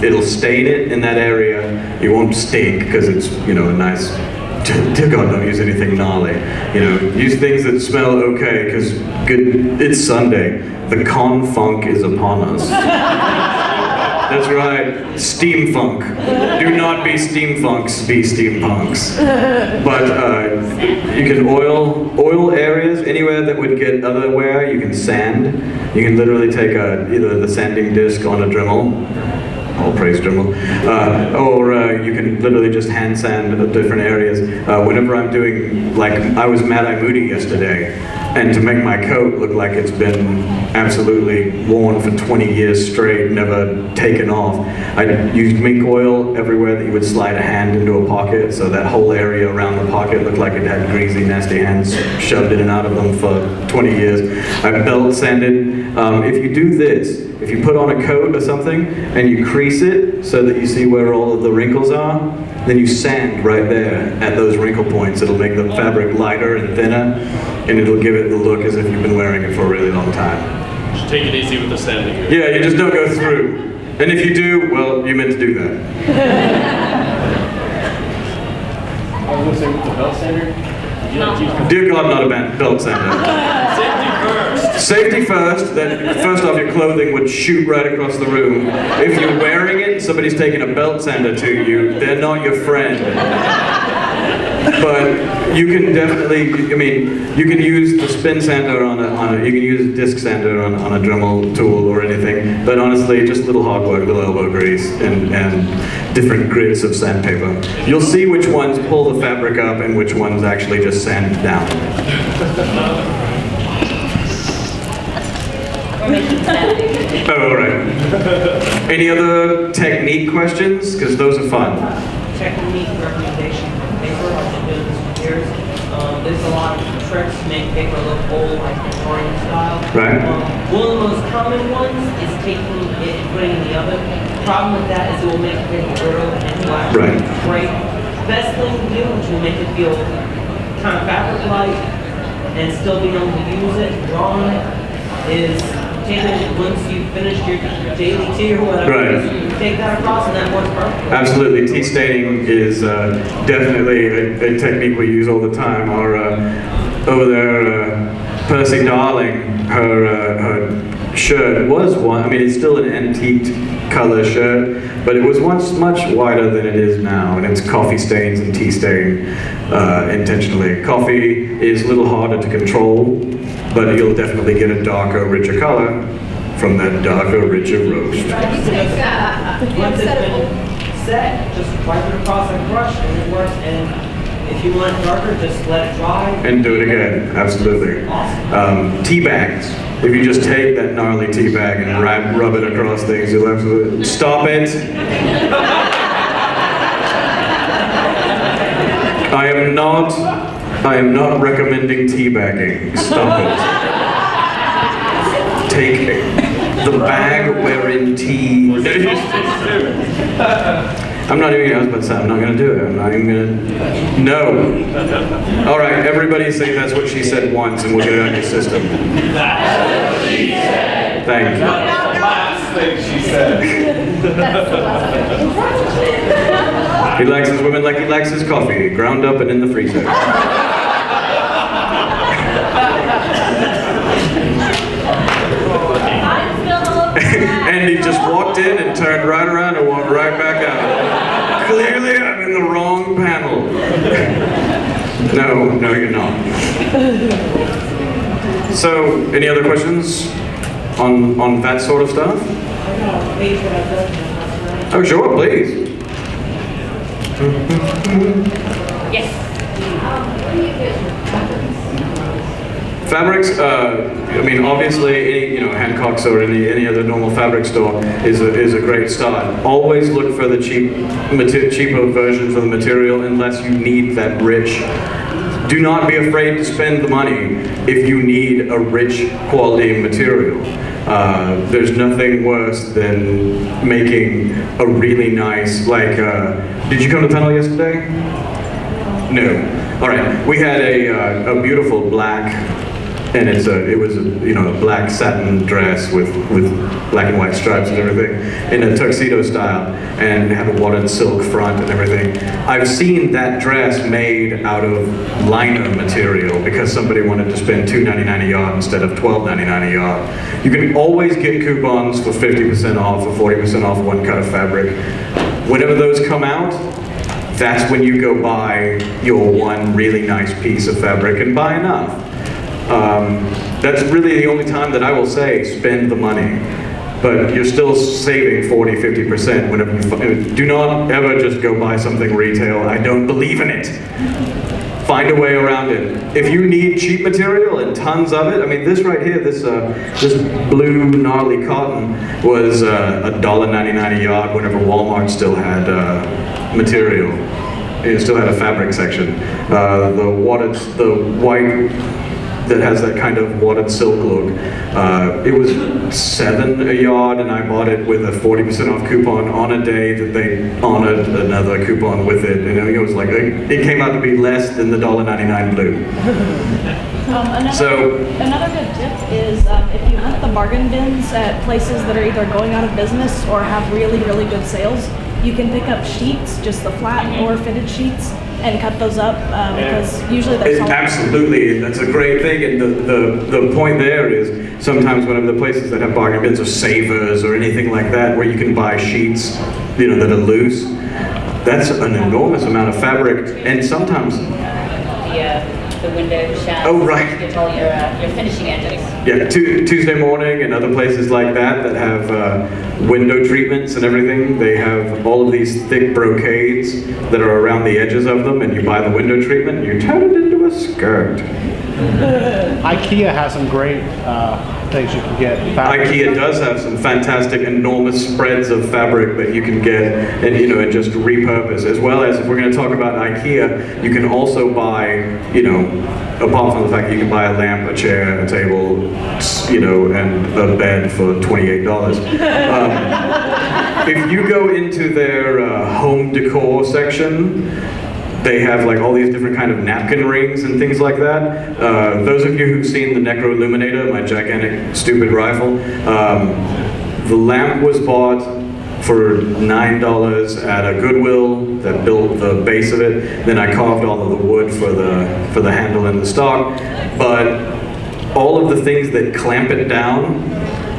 it'll stain it in that area. It won't stink because it's, you know, a nice. Dear God, don't use anything gnarly. You know, use things that smell okay because it's Sunday. The con funk is upon us. That's right, steampunk. Do not be steamfunks, be steampunks. But you can oil areas, anywhere that would get other wear, you can sand. You can literally take either the sanding disc on a Dremel, all praise Dremel, or you can literally just hand sand different areas. Whenever I'm doing, like, I was Mad-Eye Moody yesterday, and to make my coat look like it's been absolutely worn for 20 years straight, never taken off, I used mink oil everywhere that you would slide a hand into a pocket, so that whole area around the pocket looked like it had greasy, nasty hands shoved in and out of them for 20 years. I belt sanded. If you do this, if you put on a coat or something and you crease it so that you see where all of the wrinkles are, then you sand right there at those wrinkle points. It'll make the fabric lighter and thinner, and it'll give it the look as if you've been wearing it for a really long time. Just take it easy with the sanding. Yeah, you just don't go through. And if you do, well, you meant to do that. I was going to say with the belt sander. Dear God, not a belt sander. Safety first, then first off your clothing would shoot right across the room. If you're wearing it, somebody's taking a belt sander to you, they're not your friend. But you can definitely, I mean, you can use the spin sander you can use a disc sander on a Dremel tool or anything, but honestly, just little hard work, little elbow grease, and different grits of sandpaper. You'll see which ones pull the fabric up and which ones actually just sand down. Oh, all right. Any other technique questions? Because those are fun. Technique recommendation for paper. I've been doing this for years. There's a lot of tricks to make paper look old, like Victorian style. Right. One of the most common ones is taking it and putting it in the oven. The problem with that is it will make the paper brittle and black. Right. Great. Best thing to do, which will make it feel kind of fabric-like and still be able to use it and draw on it, is table, once you've finished your daily tea or whatever, Right. you take that across and that works perfect. Absolutely, tea staining is definitely a technique we use all the time. Our over there, Percy Darling, her shirt was one. I mean, it's still an antiqued color shirt, but it was once much wider than it is now, and it's coffee stains and tea stain intentionally. Coffee is a little harder to control, but you'll definitely get a darker, richer color from that darker, richer roast. Once it's been set, just wipe it across like a brush and it works. And if you want it darker, just let it dry. And do it again, absolutely. Awesome. Tea bags. If you just take that gnarly tea bag and rub it across things, you'll absolutely stop it. I am not recommending tea bagging. Stop it. Take the bag wherein tea. I'm not even, I was about to say, I'm not going to do it. I'm not even going to, no. All right, everybody say that's what she said once and we'll get it on your system. That's what she said. Thank you. That's the last thing she said. He likes his women like he likes his coffee, ground up and in the freezer. And he just walked in and turned right around and walked right back out. Clearly, I'm in the wrong panel. No, you're not. So, any other questions on that sort of stuff? Oh, sure, please. Yes. Fabrics, I mean, obviously, any Hancock's or any other normal fabric store is a great start. Always look for the cheaper versions of the material unless you need that rich. Do not be afraid to spend the money if you need a rich quality material. There's nothing worse than making a really nice, like, did you come to the panel yesterday? No. All right, we had a beautiful black, and it was a black satin dress with black and white stripes and everything in a tuxedo style, and it had a wadded silk front and everything. I've seen that dress made out of liner material because somebody wanted to spend $2.99 a yard instead of $12.99 a yard. You can always get coupons for 50% off or 40% off one cut of fabric. Whenever those come out, that's when you go buy your one really nice piece of fabric and buy enough. That's really the only time that I will say spend the money, but you're still saving 40–50% whenever you do not ever just go buy something retail. I don't believe in it. Find a way around it. If you need cheap material and tons of it, I mean, this right here, this blue gnarly cotton was $1.99 a yard whenever Walmart still had material. It still had a fabric section. The white that has that kind of wadded silk look. It was $7 a yard, and I bought it with a 40% off coupon on a day that they honored another coupon with it. And it was like, it came out to be less than the $1.99 blue. Another good tip is if you hunt the bargain bins at places that are either going out of business or have really, really good sales, you can pick up sheets, just the flat or fitted sheets, and cut those up because usually they're sold. Absolutely, that's a great thing, and the point there is sometimes one of the places that have bargain bins or savers or anything like that where you can buy sheets, that are loose. That's an enormous amount of fabric, and sometimes the window shafts. Oh, right. Get all your finishing edges. Yeah, Tuesday Morning and other places like that have window treatments and everything. They have all of these thick brocades that are around the edges of them, and you buy the window treatment and you turn it into a skirt. IKEA has some great things you can get. IKEA does have some fantastic, enormous spreads of fabric that you can get and just repurpose. As well as, if we're going to talk about IKEA, you can also buy, apart from the fact that you can buy a lamp, a chair, a table, and a bed for $28. If you go into their home decor section, they have like all these different kind of napkin rings and things like that. Those of you who've seen the Necro-Illuminator, my gigantic stupid rifle, the lamp was bought for $9 at a Goodwill that built the base of it. Then I carved all of the wood for the handle and the stock. But all of the things that clamp it down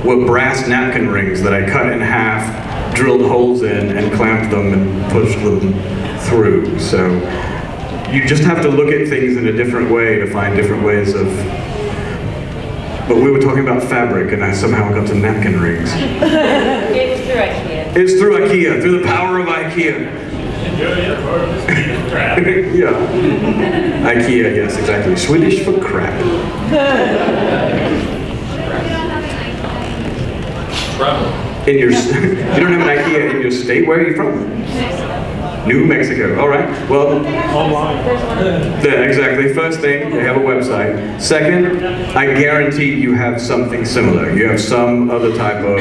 were brass napkin rings that I cut in half, drilled holes in, and clamped them and pushed them through. So you just have to look at things in a different way to find different ways of. But we were talking about fabric, and I somehow got to napkin rings. It was through IKEA. It's through IKEA, through the power of IKEA. Yeah. IKEA, yes, exactly. Swedish for crap. In your, you don't have an IKEA in your state. Where are you from? New Mexico. All right. Well, yeah, exactly. First thing, they have a website. Second, I guarantee you have something similar. You have some other type of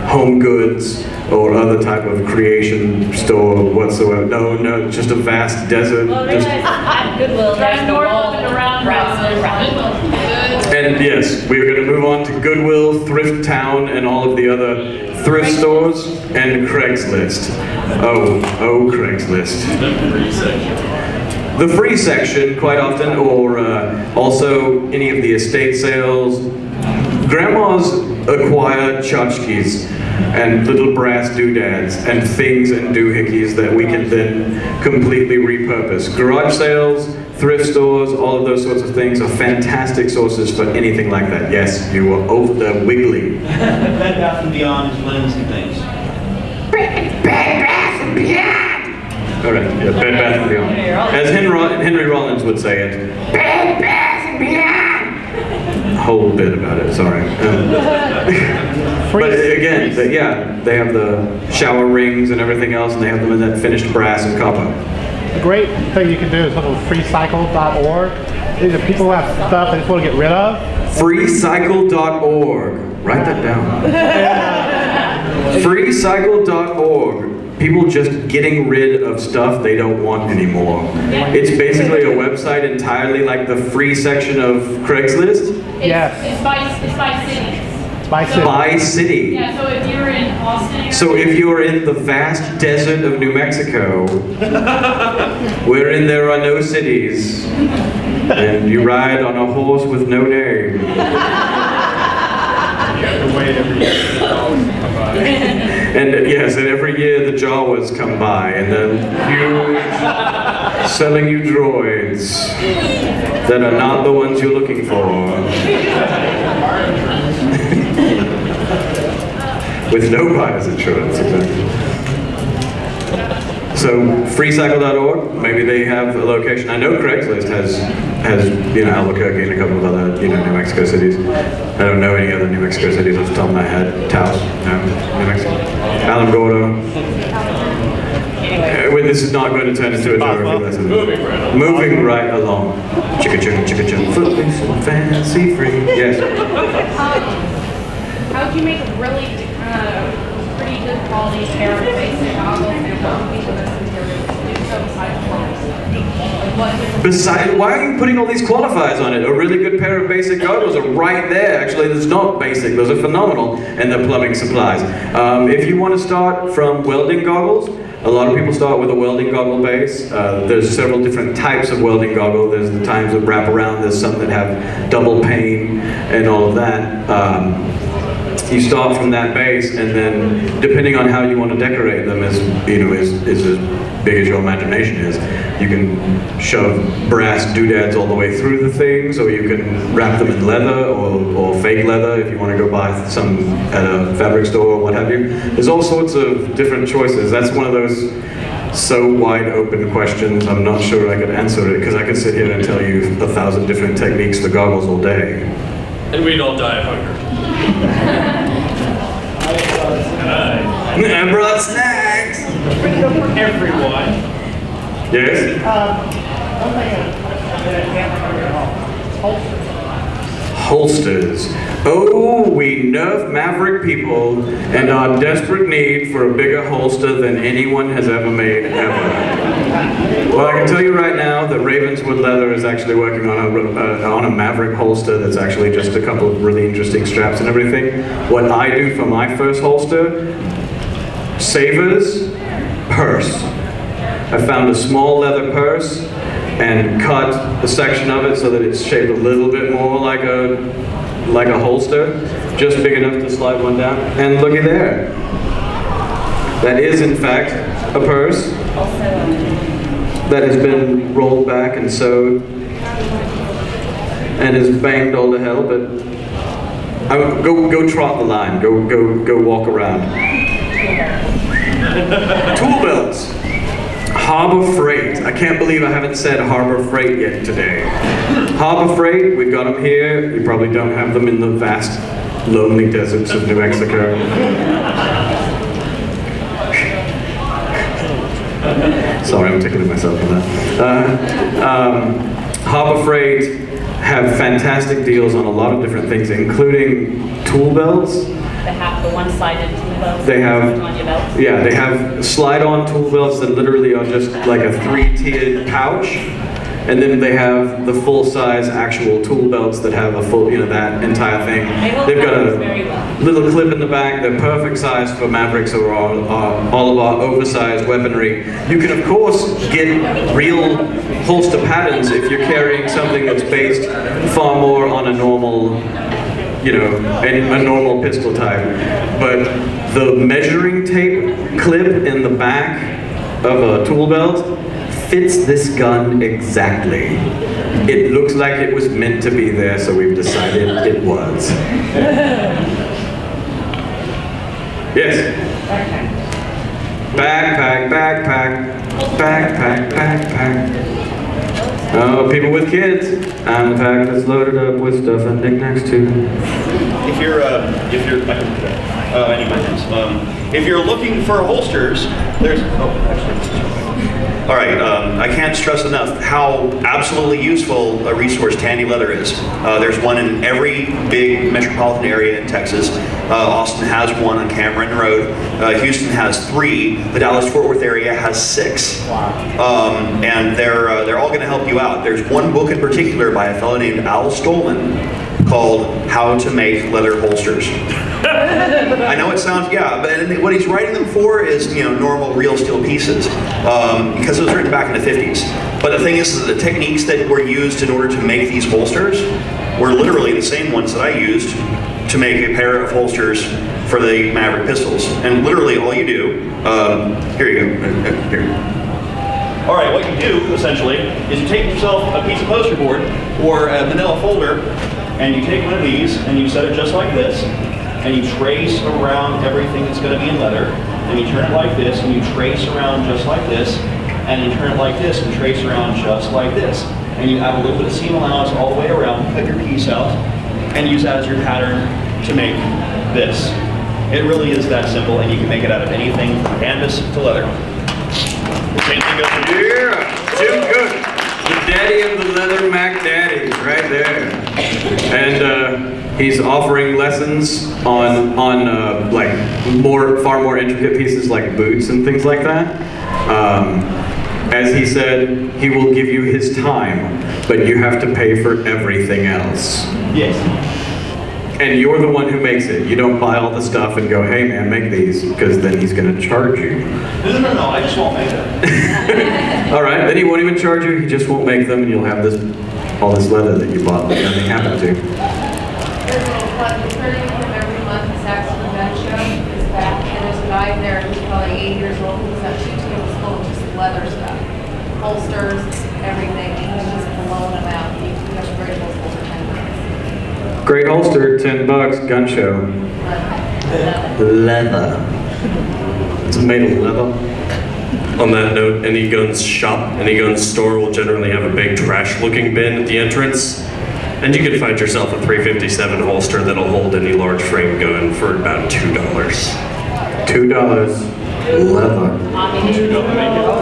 home goods or other type of creation store whatsoever. No, just a vast desert. Well, realize at Goodwill, there's no wall around. And yes, we're going to move on to Goodwill, Thrift Town, and all of the other thrift stores, and Craigslist. Oh, Craigslist. The free section, quite often, or also any of the estate sales. Grandmas acquire tchotchkes and little brass doodads and things and doohickeys that we can then completely repurpose. Garage sales, thrift stores, all of those sorts of things are fantastic sources for anything like that. Yes, you were over there wiggling. Bed Bath & Beyond is linens and things. Bed Bath & Beyond! Alright, yeah, Bed Bath & Beyond. As Henry Rollins would say it, Bed Bath & Beyond! A whole bit about it, sorry. But again, they have the shower rings and everything else, and they have them in that finished brass and copper. A great thing you can do is look at freecycle.org. These are people who have stuff they just want to get rid of. Freecycle.org. Write that down. Freecycle.org. People just getting rid of stuff they don't want anymore. It's basically a website entirely like the free section of Craigslist. It's by city. By city. Yeah, so if you're in Austin. So if you're in the vast desert of New Mexico, wherein there are no cities, and you ride on a horse with no name. You have to wait every year for the Jawas to come by. And yes, and every year the Jawas come by, and they're huge, selling you droids that are not the ones you're looking for. With no buyer's insurance, exactly. So freecycle.org, maybe they have a location. I know Craigslist has Albuquerque and a couple of other New Mexico cities. I don't know any other New Mexico cities off the top of my head. Taos, no, New Mexico. Alamogordo. This is not going to turn into a geography lesson. Moving right along. Chicka chicka chicka chicka. Flipping so fancy free. Yes. How would you make a really pretty good quality pair of basic goggles and what would be the best materials to do so besides why are you putting all these qualifiers on it? A really good pair of basic goggles are right there. Actually, there's not basic, those are phenomenal, and they're plumbing supplies. If you want to start from welding goggles, a lot of people start with a welding goggle base. There's several different types of welding goggle. There's the types that wrap around, there's some that have double pane and all of that. You start from that base, and then depending on how you want to decorate them is as big as your imagination is. You can shove brass doodads all the way through the things, or you can wrap them in leather or fake leather if you want to go buy some at a fabric store or what have you. There's all sorts of different choices. That's one of those so wide open questions, I'm not sure I could answer it, because I could sit here and tell you 1,000 different techniques for goggles all day. And we'd all die of hunger. I brought snacks! Everyone. Yes? Holsters. Oh, we nerf maverick people and our desperate need for a bigger holster than anyone has ever made, ever. Well, I can tell you right now that Ravenswood Leather is actually working on a Maverick holster that's actually just a couple of really interesting straps and everything. What I do for my first holster, Savers, purse. I found a small leather purse and cut a section of it so that it's shaped a little bit more like a holster, just big enough to slide one down. And looky there. That is, in fact, a purse that has been rolled back and sewed and is banged all to hell, but go trot the line, go walk around. Tool belts. Harbor Freight. I can't believe I haven't said Harbor Freight yet today. Harbor Freight, we've got them here. You probably don't have them in the vast, lonely deserts of New Mexico. Sorry, I'm tickling myself with that. Harbor Freight have fantastic deals on a lot of different things, including tool belts. They have the one-sided tool belts. They have, on your belt. yeah, they have slide-on tool belts that literally are just like a 3-tiered pouch, and then they have the full-size actual tool belts that have a full, that entire thing. They've got a little clip in the back. They're perfect size for Mavericks or all of our oversized weaponry. You can, of course, get real holster patterns if you're carrying something that's based far more on a normal, a normal pistol type. But the measuring tape clip in the back of a tool belt fits this gun exactly. It looks like it was meant to be there, so we've decided it was. Yes? Backpack, backpack. Oh, people with kids. I'm the pack that's loaded up with stuff and knickknacks too. If you're looking for holsters, there's, all right, I can't stress enough how absolutely useful a resource Tandy Leather is. There's one in every big metropolitan area in Texas. Austin has one on Cameron Road. Houston has 3. The Dallas-Fort Worth area has 6. And they're all going to help you out. There's one book in particular by a fellow named Al Stolman called How to Make Leather Holsters. I know it sounds, but what he's writing them for is, normal real steel pieces, because it was written back in the 50s. But the thing is the techniques that were used in order to make these holsters were literally the same ones that I used to make a pair of holsters for the Maverick pistols. And literally all you do, here you go, here. All right, what you do, essentially, is you take yourself a piece of poster board or a manila folder, and you take one of these, and you set it just like this, and you trace around everything that's going to be in leather, and you turn it like this, and you trace around just like this, and you turn it like this, and trace around just like this. And you add a little bit of seam allowance all the way around, cut your piece out, and use that as your pattern to make this. It really is that simple, and you can make it out of anything from canvas to leather. Same thing goes for you. Yeah, Jim Cook, the daddy of the leather Mac daddies, right there. And he's offering lessons on far more intricate pieces like boots and things like that. As he said, he will give you his time, but you have to pay for everything else. Yes. And you're the one who makes it. You don't buy all the stuff and go, hey man, make these, because then he's going to charge you. No, I just won't make them. All right, then he won't even charge you. He just won't make them, and you'll have all this leather that you bought that nothing happened to. There's a little fun. The 30th of every month, the Saxon Event Show is back, and there's a guy there who's probably 80 years old who's got 2 tables full of just leather stuff, holsters, everything, and he's just blowing them out. You have a great holster for 10 bucks. Great holster, $10, gun show. Leather. It's made of leather. On that note, any guns shop, any guns store will generally have a big trash-looking bin at the entrance, and you can find yourself a .357 holster that'll hold any large frame gun for about $2. $2. Leather.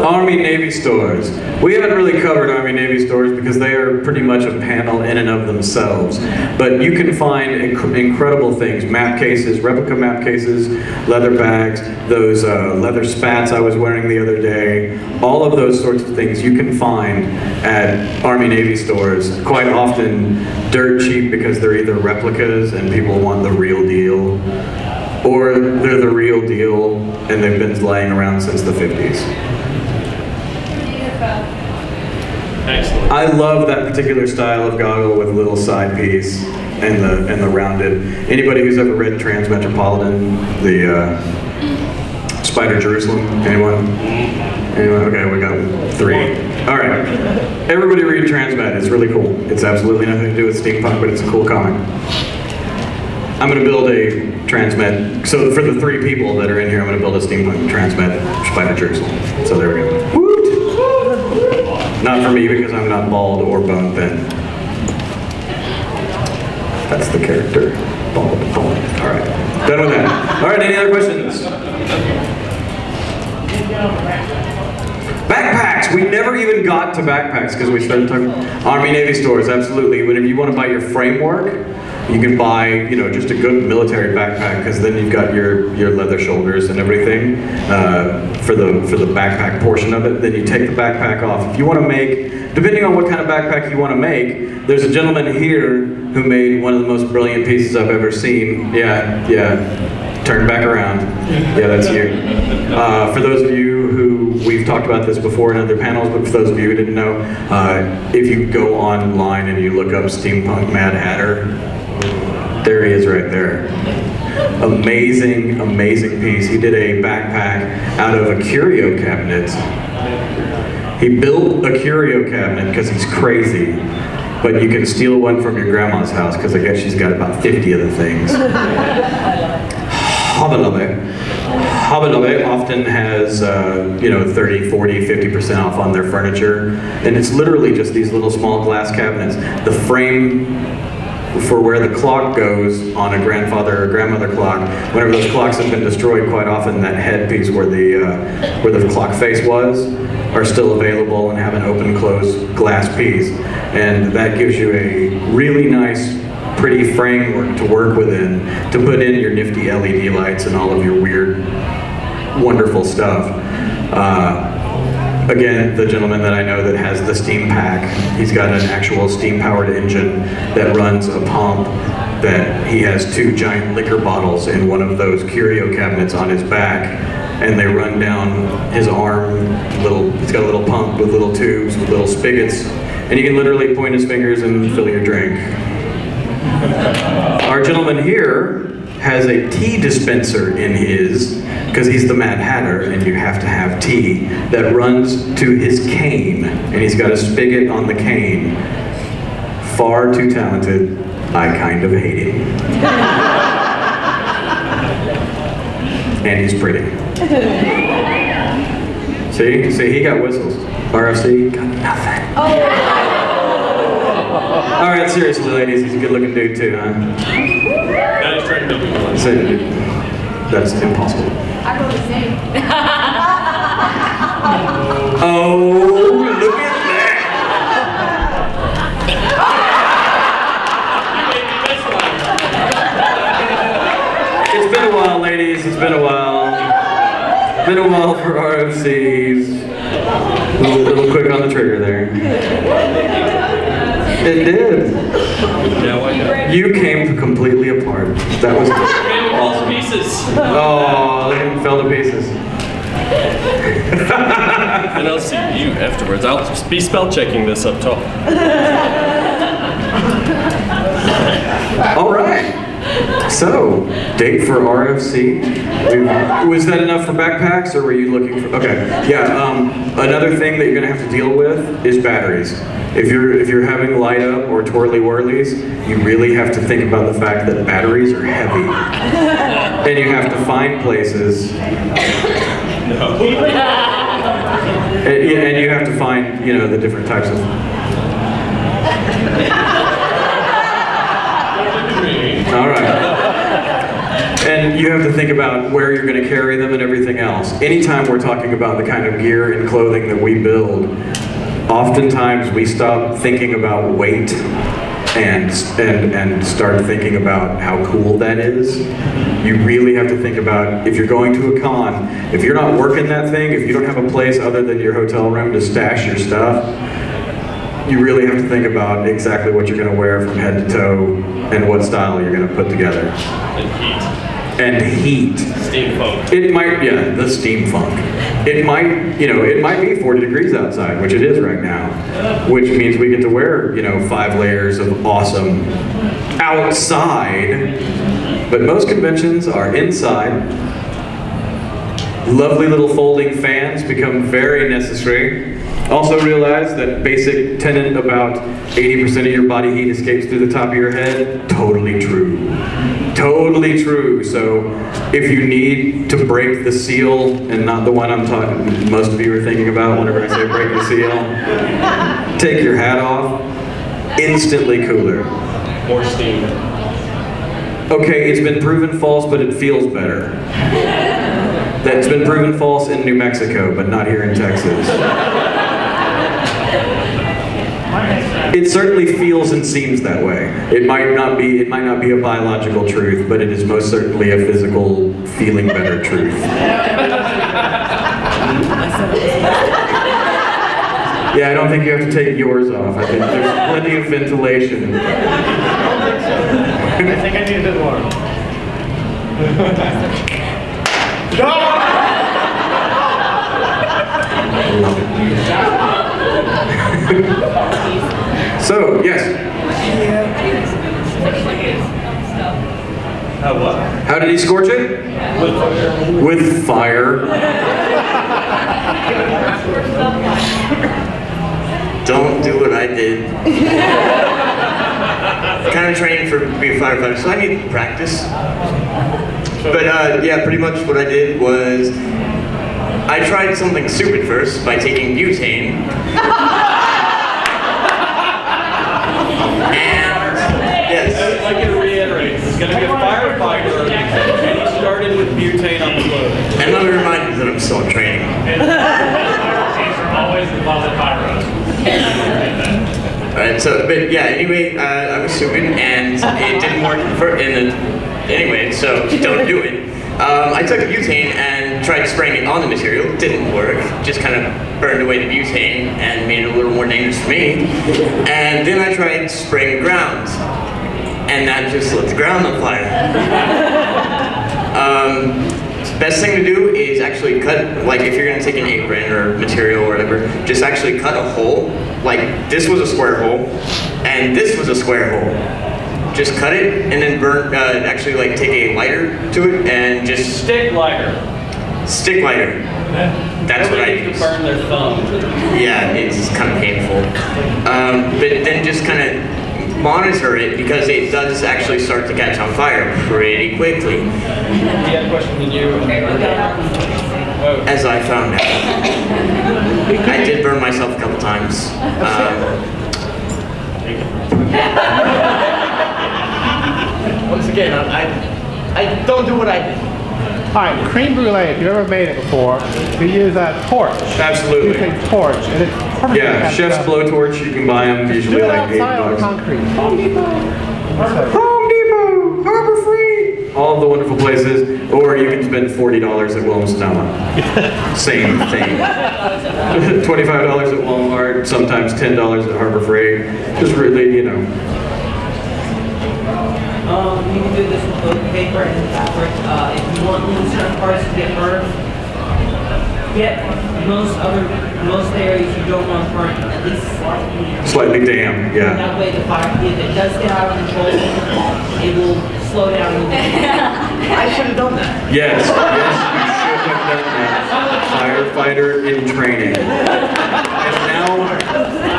All Army Navy stores. We haven't really covered Army Navy stores because they are pretty much a panel in and of themselves. But you can find incredible things. Map cases, replica map cases, leather bags, those leather spats I was wearing the other day. All of those sorts of things you can find at Army Navy stores. Quite often dirt cheap because they're either replicas and people want the real deal, or they're the real deal and they've been laying around since the 50s. Excellent. I love that particular style of goggle with a little side piece and the rounded. Anybody who's ever read Transmetropolitan, the Spider Jerusalem? Anyone? Anyone? Okay, we got 3. All right. Everybody read Transmet. It's really cool. It's absolutely nothing to do with steampunk, but it's a cool comic. I'm going to build a Transmet. So for the 3 people that are in here, I'm going to build a steampunk Transmet Spider Jerusalem. So there we go. Woot! Not for me because I'm not bald or bone thin. That's the character. Bald, bald. All right. Done with that. All right. Any other questions? Backpacks! We never even got to backpacks because we started talking Army Navy stores, absolutely. Whenever you want to buy your framework, you can buy, you know, just a good military backpack because then you've got your leather shoulders and everything for the backpack portion of it. Then you take the backpack off. If you want to make, depending on what kind of backpack you want to make, there's a gentleman here who made one of the most brilliant pieces I've ever seen. Yeah. Turn back around. Yeah, that's you. For those of you who, we've talked about this before in other panels, but for those of you who didn't know, if you go online and you look up Steampunk Mad Hatter, there he is right there. Amazing, amazing piece. He did a backpack out of a curio cabinet. He built a curio cabinet because he's crazy, but you can steal one from your grandma's house because I guess she's got about 50 of the things. Hobby often has, 30, 40, 50% off on their furniture. And it's literally just these little small glass cabinets. The frame for where the clock goes on a grandfather or grandmother clock, whenever those clocks have been destroyed, quite often that headpiece where the clock face was are still available and have an open close glass piece. And that gives you a really nice pretty framework to work within to put in your nifty LED lights and all of your weird, wonderful stuff. Again, the gentleman that I know that has the steam pack, he's got an actual steam-powered engine that runs a pump that he has 2 giant liquor bottles in one of those curio cabinets on his back, and they run down his arm. He's got a little pump with little tubes with little spigots, and you can literally point his fingers and fill your drink. Our gentleman here has a tea dispenser in his, because he's the Mad Hatter and you have to have tea, that runs to his cane, and he's got a spigot on the cane. Far too talented. I kind of hate him. And he's pretty. See, he got whistles. RFC got nothing. All right, seriously, ladies, he's a good-looking dude too, huh? Guys, trying to build one. That's impossible. I wrote his name. Oh, look at that! It's been a while, ladies. It's been a while. It's been a while for RFCs. A little quick on the trigger there. It did. You came completely apart. That was awesome. Pieces. Oh, look at him fell to pieces. And I'll see you afterwards. I'll just be spell checking this up top. All right. So, date for RFC. Was that enough for backpacks, or were you looking for? Okay. Yeah. Another thing that you're going to have to deal with is batteries. If you're having light up or twirly whirlies, you really have to think about the fact that batteries are heavy, and you have to find places. No. And you have to find, the different types of. All right. And And you have to think about where you're going to carry them and everything else. Anytime we're talking about the kind of gear and clothing that we build, oftentimes we stop thinking about weight and start thinking about how cool that is. You really have to think about, if you're going to a con, if you're not working that thing, if you don't have a place other than your hotel room to stash your stuff, you really have to think about exactly what you're going to wear from head to toe and what style you're going to put together. And heat. Steampunk. It might, yeah, the steampunk. It might, you know, it might be 40 degrees outside, which it is right now, which means we get to wear, you know, 5 layers of awesome outside. But most conventions are inside. Lovely little folding fans become very necessary. Also realize that basic tenet about 80% of your body heat escapes through the top of your head, totally true. Totally true. So if you need to break the seal, and not the one I'm talking, most of you are thinking about whenever I say break the seal, take your hat off, instantly cooler. More steam. Okay, it's been proven false, but it feels better. That's been proven false in New Mexico, but not here in Texas. It certainly feels and seems that way. It might not be a biological truth, but it is most certainly a physical, feeling better truth. Yeah, I don't think you have to take yours off. I think there's plenty of ventilation. I think I need a bit more. So, yes. What? How did he scorch it? With fire. Don't do what I did. Kind of training for being a firefighter, so I need practice. But yeah, pretty much what I did was I tried something stupid first by taking butane. And yes. I'd like you to reiterate, he's going to be a firefighter, and he started with butane on the clothes. And let me remind you that I'm still in training. Fire routines are always involved in fire roads. Alright, so, but yeah, anyway, I was stupid, and it didn't work anyway, so don't do it. I took butane and tried spraying it on the material. It didn't work. Just kind of burned away the butane and made it a little more dangerous for me. And then I tried spraying the ground, and that just lit the ground on fire. Best thing to do is actually cut, like if you're going to take an apron or material or whatever, just actually cut a hole. Like this was a square hole, and this was a square hole. Just cut it and then burn, actually like take a lighter to it and just... Stick lighter. Stick lighter. That's what I use. To burn their thumb. Yeah, it's kind of painful. But then just kind of monitor it because it does actually start to catch on fire pretty quickly. He had a question to you. As I found out. I did burn myself a couple times. Once again, I don't do what I did. Alright, creme brulee, if you've ever made it before, you use a torch. Absolutely. You use a torch, and it's perfect. Yeah, chef's blowtorch, you can buy them usually do it like $8. outside on concrete. Home Depot. Home Depot, Harbor Free, all of the wonderful places, or you can spend $40 at Williams-Sonoma. Same thing. $25 at Walmart, sometimes $10 at Harbor Freight. Just really, you know. You can do this with both paper and fabric. If you want certain parts to get burned, most areas you don't want burned at least Slightly damp, yeah. That way the fire, if it does get out of control, it will slow down a little bit. I should have done that. Yes, you should have done that. Firefighter in training. And now,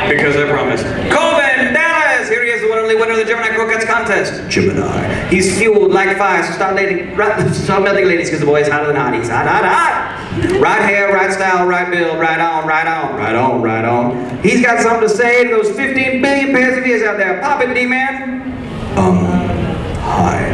because I promised. Colvin Dallas! Here he is, the one and only winner of the Gemini Croquettes contest. Gemini. He's fueled like fire, so start melting ladies, because the boy is hotter than hot. He's hot, hot, hot! Right hair, right style, right build, right on, right on, right on, right on. He's got something to say to those 15 billion pairs of ears out there. Pop it, D-Man. Hi.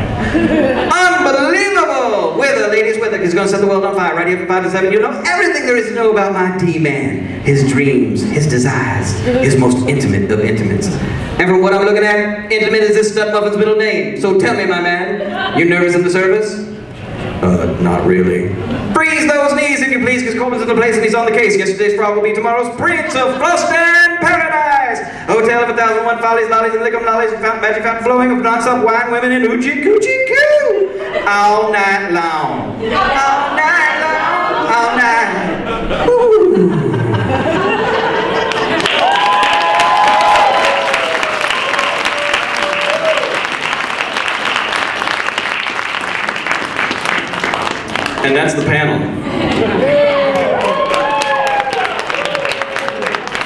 Unbelievable! weather, ladies, weather is going to set the world on fire. Right here from 5 to 7, you know everything there is to know about my D-man. His dreams, his desires, his most intimate of intimates. And from what I'm looking at, intimate is this stud muffin's middle name. So tell me, my man, you nervous in the service? Not really. Freeze those knees, if you please, because Coleman's in the place and he's on the case. Yesterday's frog will be tomorrow's Prince of Flustan Paradise! Hotel of 1001 follies, lollies, and liquor lollies, and fountain, magic fountain flowing of non-stop wine, women, and hoochie coochie coo! All night long. All night long. All night. Ooh. And that's the panel.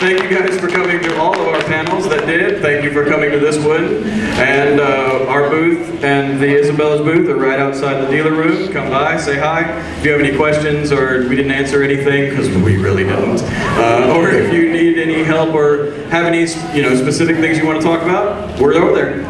Thank you guys for coming to all of our panels that did. Thank you for coming to this one. And our booth and the Isabella's booth are right outside the dealer room. Come by, say hi. If you have any questions or we didn't answer anything, because we really didn't, or if you need any help or have any specific things you want to talk about, we're over there.